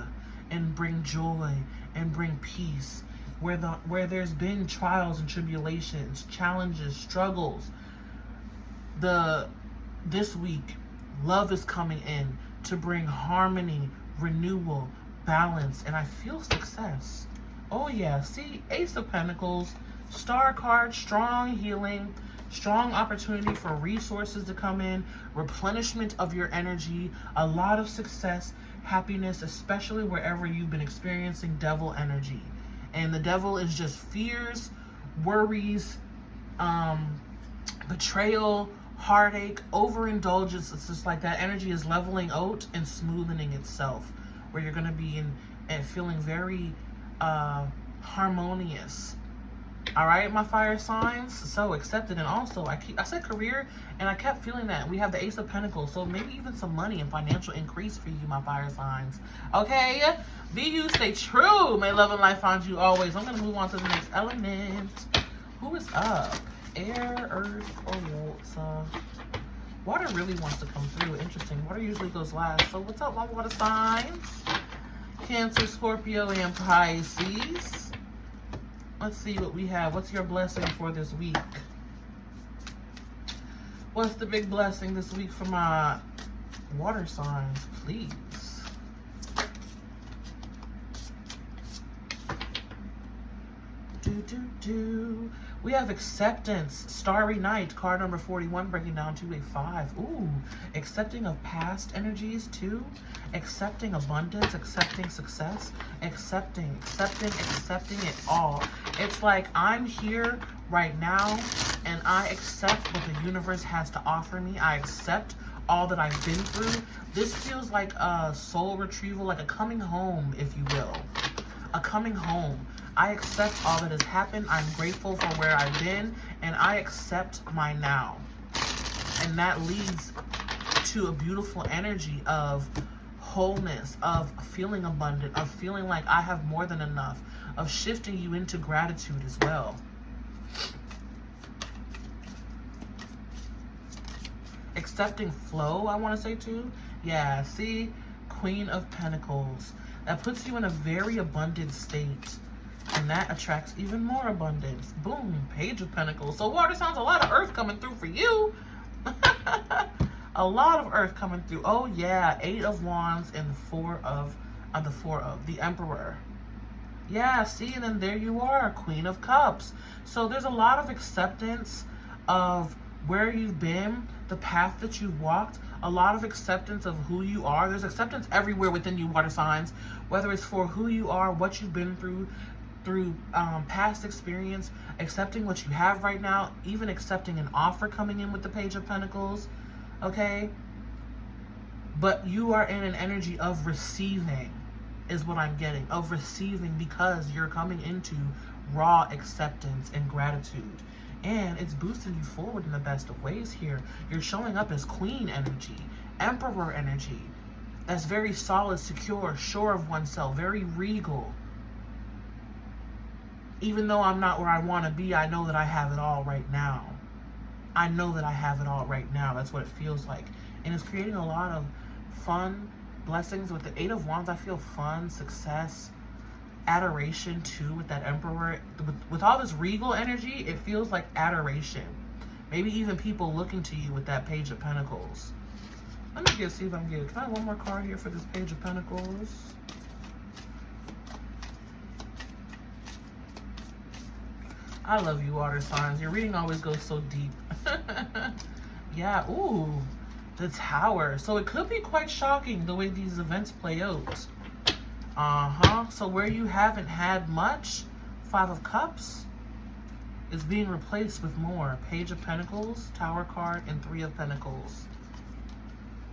and bring joy and bring peace. Where there's been trials and tribulations, challenges, struggles, this week, love is coming in to bring harmony, renewal, balance, and I feel success. Oh yeah, see, Ace of Pentacles, Star card, strong healing, strong opportunity for resources to come in, replenishment of your energy, a lot of success, happiness, especially wherever you've been experiencing devil energy. And the devil is just fears, worries, betrayal, heartache, overindulgence. It's just like that energy is leveling out and smoothing itself, where you're going to be in and feeling very harmonious. All right, my fire signs, so accepted. And also I said career, and I kept feeling that we have the Ace of Pentacles, so maybe even some money and financial increase for you, my fire signs. Okay, be you, stay true. May love and life find you always. I'm gonna move on to the next element. Who is up? Air, earth, or water? Water really wants to come through. Interesting. Water usually goes last. So what's up, my water signs? Cancer, Scorpio, and Pisces. Let's see what we have. What's your blessing for this week? What's the big blessing this week for my water signs, please? We have acceptance, Starry Night, card number 41, breaking down to a 5. Ooh, accepting of past energies too, accepting abundance, accepting success, accepting it all. It's like I'm here right now and I accept what the universe has to offer me. I accept all that I've been through. This feels like a soul retrieval, like a coming home, if you will. A coming home. I accept all that has happened. I'm grateful for where I've been, and I accept my now. And that leads to a beautiful energy of wholeness, of feeling abundant, of feeling like I have more than enough, of shifting you into gratitude as well. Accepting flow, I want to say too. Yeah, see, Queen of Pentacles. That puts you in a very abundant state. And that attracts even more abundance. Boom, Page of Pentacles. So water sounds, a lot of earth coming through for you. A lot of earth coming through. Oh yeah, 8 of Wands and the Emperor. Yeah, see, and then there you are, Queen of Cups. So there's a lot of acceptance of where you've been, the path that you've walked, a lot of acceptance of who you are. There's acceptance everywhere within you, water signs, whether it's for who you are, what you've been through past experience, accepting what you have right now, even accepting an offer coming in with the Page of Pentacles, okay? But you are in an energy of receiving, is what I'm getting, of receiving, because you're coming into raw acceptance and gratitude. And it's boosting you forward in the best of ways here. You're showing up as Queen energy, Emperor energy. That's very solid, secure, sure of oneself, very regal. Even though I'm not where I want to be, I know that I have it all right now. I know that I have it all right now. That's what it feels like. And it's creating a lot of fun, blessings. With the Eight of Wands, I feel fun, success, adoration too with that Emperor. With all this regal energy, it feels like adoration. Maybe even people looking to you with that Page of Pentacles. Let me see if I can get, can I have one more card here for this Page of Pentacles? I love you, water signs. Your reading always goes so deep. Yeah, ooh, the Tower. So it could be quite shocking the way these events play out. So where you haven't had much, Five of Cups is being replaced with more. Page of Pentacles, Tower card, and Three of Pentacles.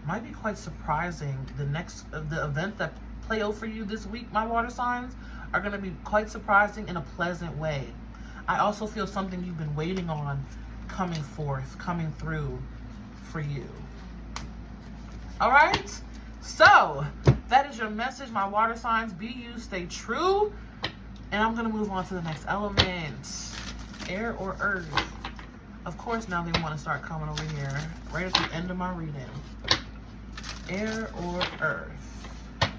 Might be quite surprising. The events that play out for you this week, my water signs, are going to be quite surprising in a pleasant way. I also feel something you've been waiting on coming forth, coming through for you. All right? So, that is your message, my water signs. Be you, stay true. And I'm going to move on to the next element. Air or earth? Of course, now they want to start coming over here right at the end of my reading. Air or earth?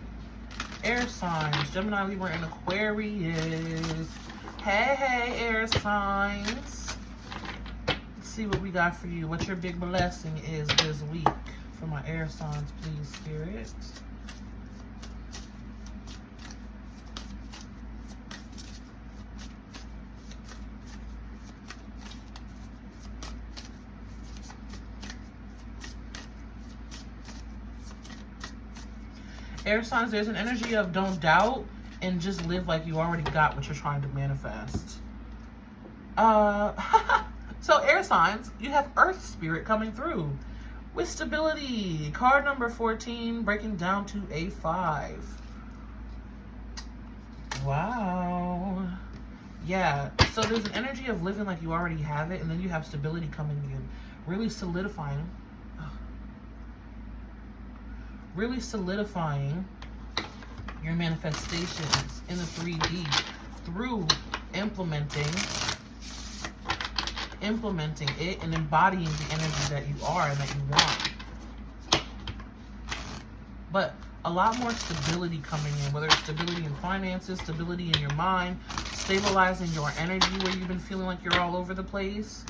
Air signs. Gemini, Libra, and Aquarius. Hey, air signs. Let's see what we got for you. What your big blessing is this week for my air signs, please, Spirit. Air signs, there's an energy of don't doubt and just live like you already got what you're trying to manifest. So air signs, you have Earth Spirit coming through with stability. Card number 14, breaking down to a 5. Wow. Yeah, so there's an energy of living like you already have it, and then you have stability coming in, really solidifying your manifestations in the 3D through implementing it and embodying the energy that you are and that you want. But a lot more stability coming in, whether it's stability in finances, stability in your mind, stabilizing your energy where you've been feeling like you're all over the place.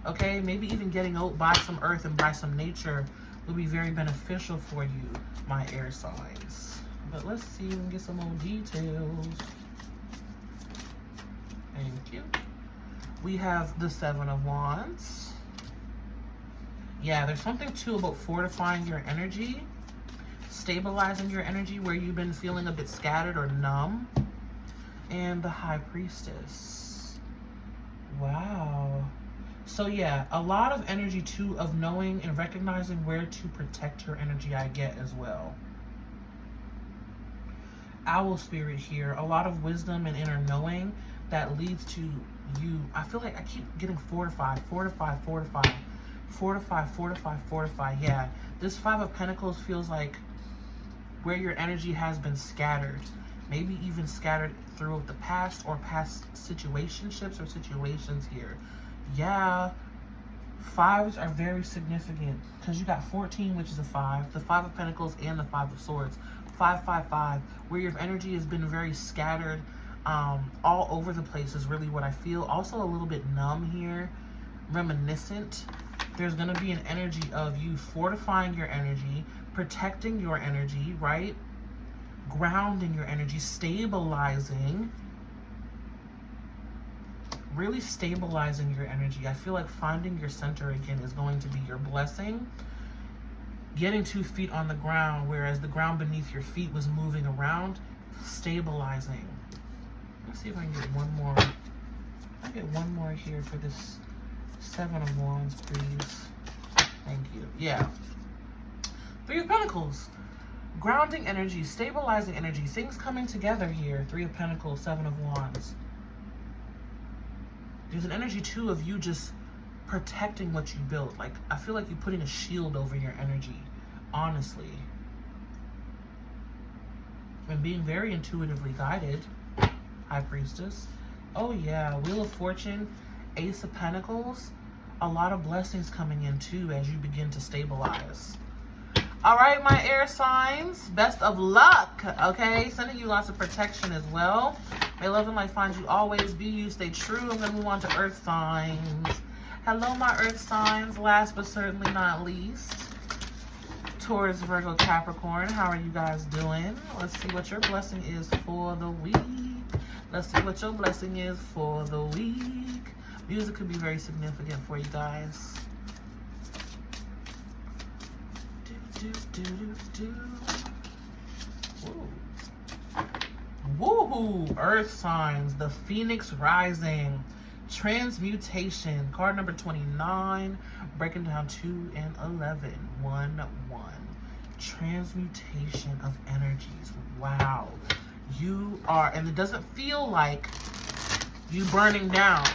Okay, maybe even getting out by some earth and by some nature will be very beneficial for you, my air signs. But let's see if we can get some more details. Thank you. We have the 7 of Wands. Yeah, there's something too about fortifying your energy, stabilizing your energy where you've been feeling a bit scattered or numb. And the High Priestess. Wow. So yeah, a lot of energy too of knowing and recognizing where to protect your energy I get as well. Owl Spirit here, a lot of wisdom and inner knowing that leads to you. I feel like I keep getting fortify. Yeah, this 5 of Pentacles feels like where your energy has been scattered, maybe even scattered throughout the past or past situationships or situations here. Yeah, 5s are very significant because you got 14, which is a 5, the 5 of Pentacles and the 5 of Swords. 5, where your energy has been very scattered, all over the place is really what I feel. Also a little bit numb here, reminiscent. There's going to be an energy of you fortifying your energy, protecting your energy, right? Grounding your energy, stabilizing. really stabilizing your energy. I feel like finding your center again is going to be your blessing. Getting 2 feet on the ground, whereas the ground beneath your feet was moving around, stabilizing. Let's see if I can get one more. I'll get one more here for this 7 of Wands, please. Thank you. Yeah. 3 of Pentacles. Grounding energy, stabilizing energy, things coming together here. 3 of Pentacles, 7 of Wands. There's an energy too of you just protecting what you built. Like, I feel like you're putting a shield over your energy, honestly. And being very intuitively guided. High Priestess. Oh yeah, Wheel of Fortune, Ace of Pentacles. A lot of blessings coming in too as you begin to stabilize. All right, my air signs, best of luck, okay? Sending you lots of protection as well. May love and light find you always. Be you, stay true. I'm going to move on to earth signs. Hello, my earth signs. Last but certainly not least, Taurus, Virgo, Capricorn. How are you guys doing? Let's see what your blessing is for the week. Let's see what your blessing is for the week. Music could be very significant for you guys. Woohoo! Earth signs, the Phoenix rising, transmutation, card number 29, breaking down 2 and 11, 1, 1. Transmutation of energies. Wow. You are, and it doesn't feel like you burning down.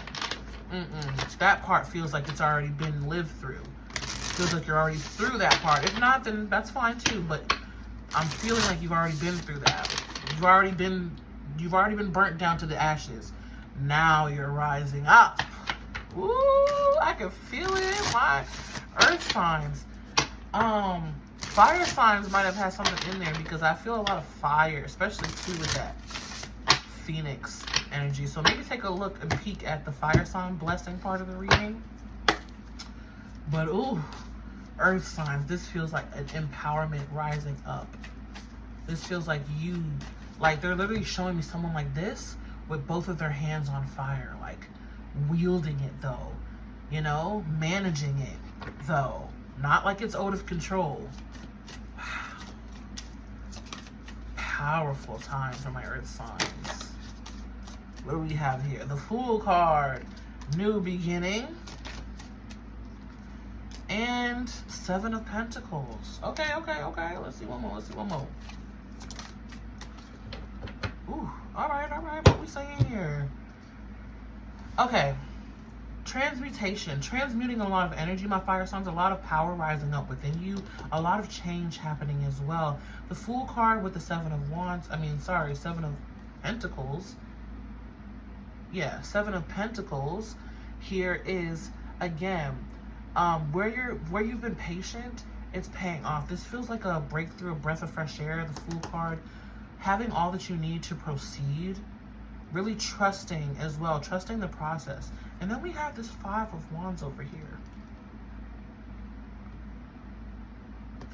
That part feels like it's already been lived through. Feels like you're already through that part. If not, then that's fine too. But I'm feeling like you've already been through that. You've already been burnt down to the ashes. Now you're rising up. Ooh, I can feel it. My earth signs. Fire signs might have had something in there because I feel a lot of fire, especially too with that Phoenix energy. So maybe take a look and peek at the fire sign blessing part of the reading. But ooh, earth signs, this feels like an empowerment rising up. This feels like you, like they're literally showing me someone like this with both of their hands on fire, like wielding it though, you know, managing it though, not like it's out of control. Wow. Powerful time for my earth signs. What do we have here? The Fool card, new beginning. And 7 of Pentacles. Okay. Let's see one more. Ooh, all right. What we saying here? Okay. Transmutation. Transmuting a lot of energy, my fire signs. A lot of power rising up within you. A lot of change happening as well. The Fool card with the 7 of Wands. 7 of Pentacles. Yeah, 7 of Pentacles. Here is, again, where you've been patient, it's paying off. This feels like a breakthrough, a breath of fresh air. The Fool card, having all that you need to proceed, really trusting as well, trusting the process. And then we have this 5 of Wands over here.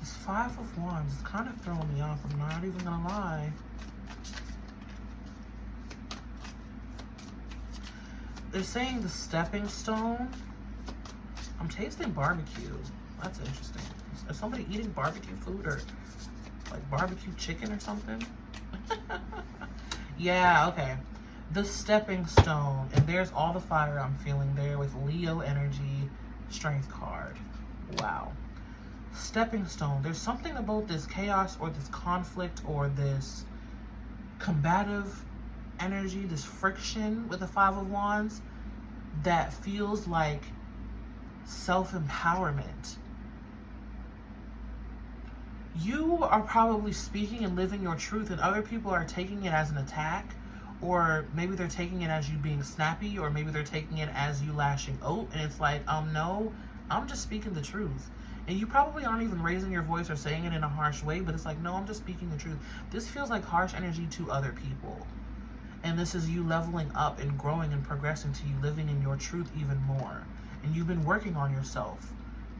This 5 of Wands is kind of throwing me off, I'm not even gonna lie. They're saying the stepping stone. I'm tasting barbecue. That's interesting. Is somebody eating barbecue food or like barbecue chicken or something? Yeah, okay. The stepping stone. And there's all the fire I'm feeling there with Leo energy, strength card. Wow. Stepping stone. There's something about this chaos or this conflict or this combative energy, this friction with the 5 of Wands that feels like self-empowerment. You are probably speaking and living your truth, and other people are taking it as an attack, or maybe they're taking it as you being snappy, or maybe they're taking it as you lashing out, and it's like, no, I'm just speaking the truth. And you probably aren't even raising your voice or saying it in a harsh way, but it's like, no, I'm just speaking the truth. This feels like harsh energy to other people. And this is you leveling up and growing and progressing to you living in your truth even more. And you've been working on yourself.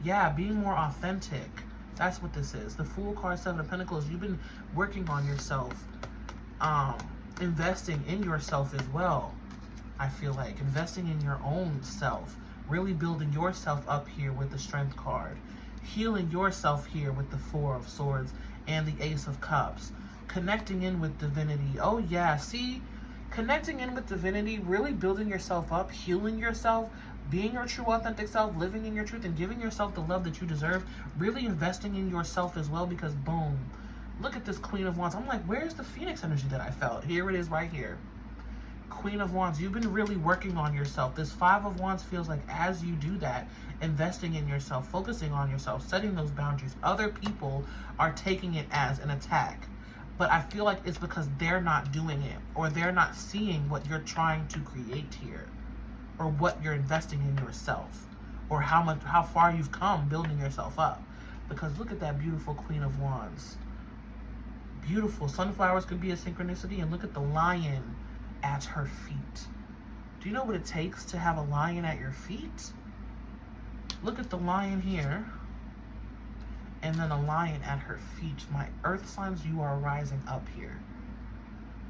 Yeah, being more authentic. That's what this is. The Fool card, 7 of Pentacles, you've been working on yourself. Investing in yourself as well. I feel like investing in your own self, really building yourself up here with the Strength card, healing yourself here with the Four of Swords and the Ace of Cups, connecting in with divinity. Oh yeah, see, connecting in with divinity, really building yourself up, healing yourself, being your true authentic self, living in your truth, and giving yourself the love that you deserve, really investing in yourself as well, because boom, look at this Queen of Wands. I'm like, where's the Phoenix energy that I felt? Here it is right here. Queen of Wands, you've been really working on yourself. This Five of Wands feels like as you do that, investing in yourself, focusing on yourself, setting those boundaries, other people are taking it as an attack. But I feel like it's because they're not doing it, or they're not seeing what you're trying to create here, or what you're investing in yourself, or how far you've come building yourself up. Because look at that beautiful Queen of Wands. Beautiful. Sunflowers could be a synchronicity, and look at the lion at her feet. Do you know what it takes to have a lion at your feet? Look at the lion here, and then a lion at her feet. My earth signs, you are rising up here.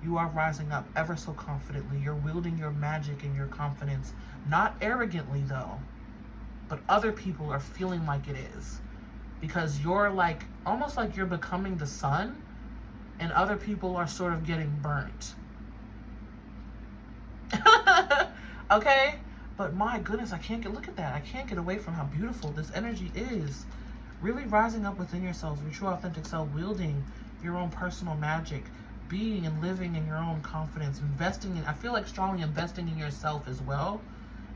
You are rising up ever so confidently. You're wielding your magic and your confidence, not arrogantly though, but other people are feeling like it is, because you're like, almost like you're becoming the sun, and other people are sort of getting burnt. Okay, but my goodness, I can't get, look at that. I can't get away from how beautiful this energy is. Really rising up within yourselves, your true authentic self, wielding your own personal magic, being and living in your own confidence, investing in, I feel like strongly investing in yourself as well,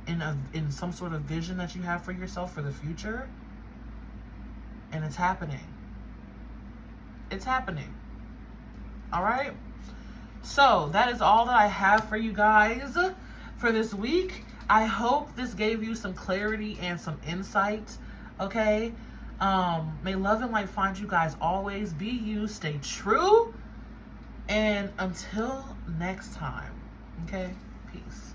in some sort of vision that you have for yourself for the future. And it's happening. It's happening. All right. So that is all that I have for you guys for this week. I hope this gave you some clarity and some insight. Okay. May love and light find you guys always. Be you, stay true. And until next time, okay? Peace.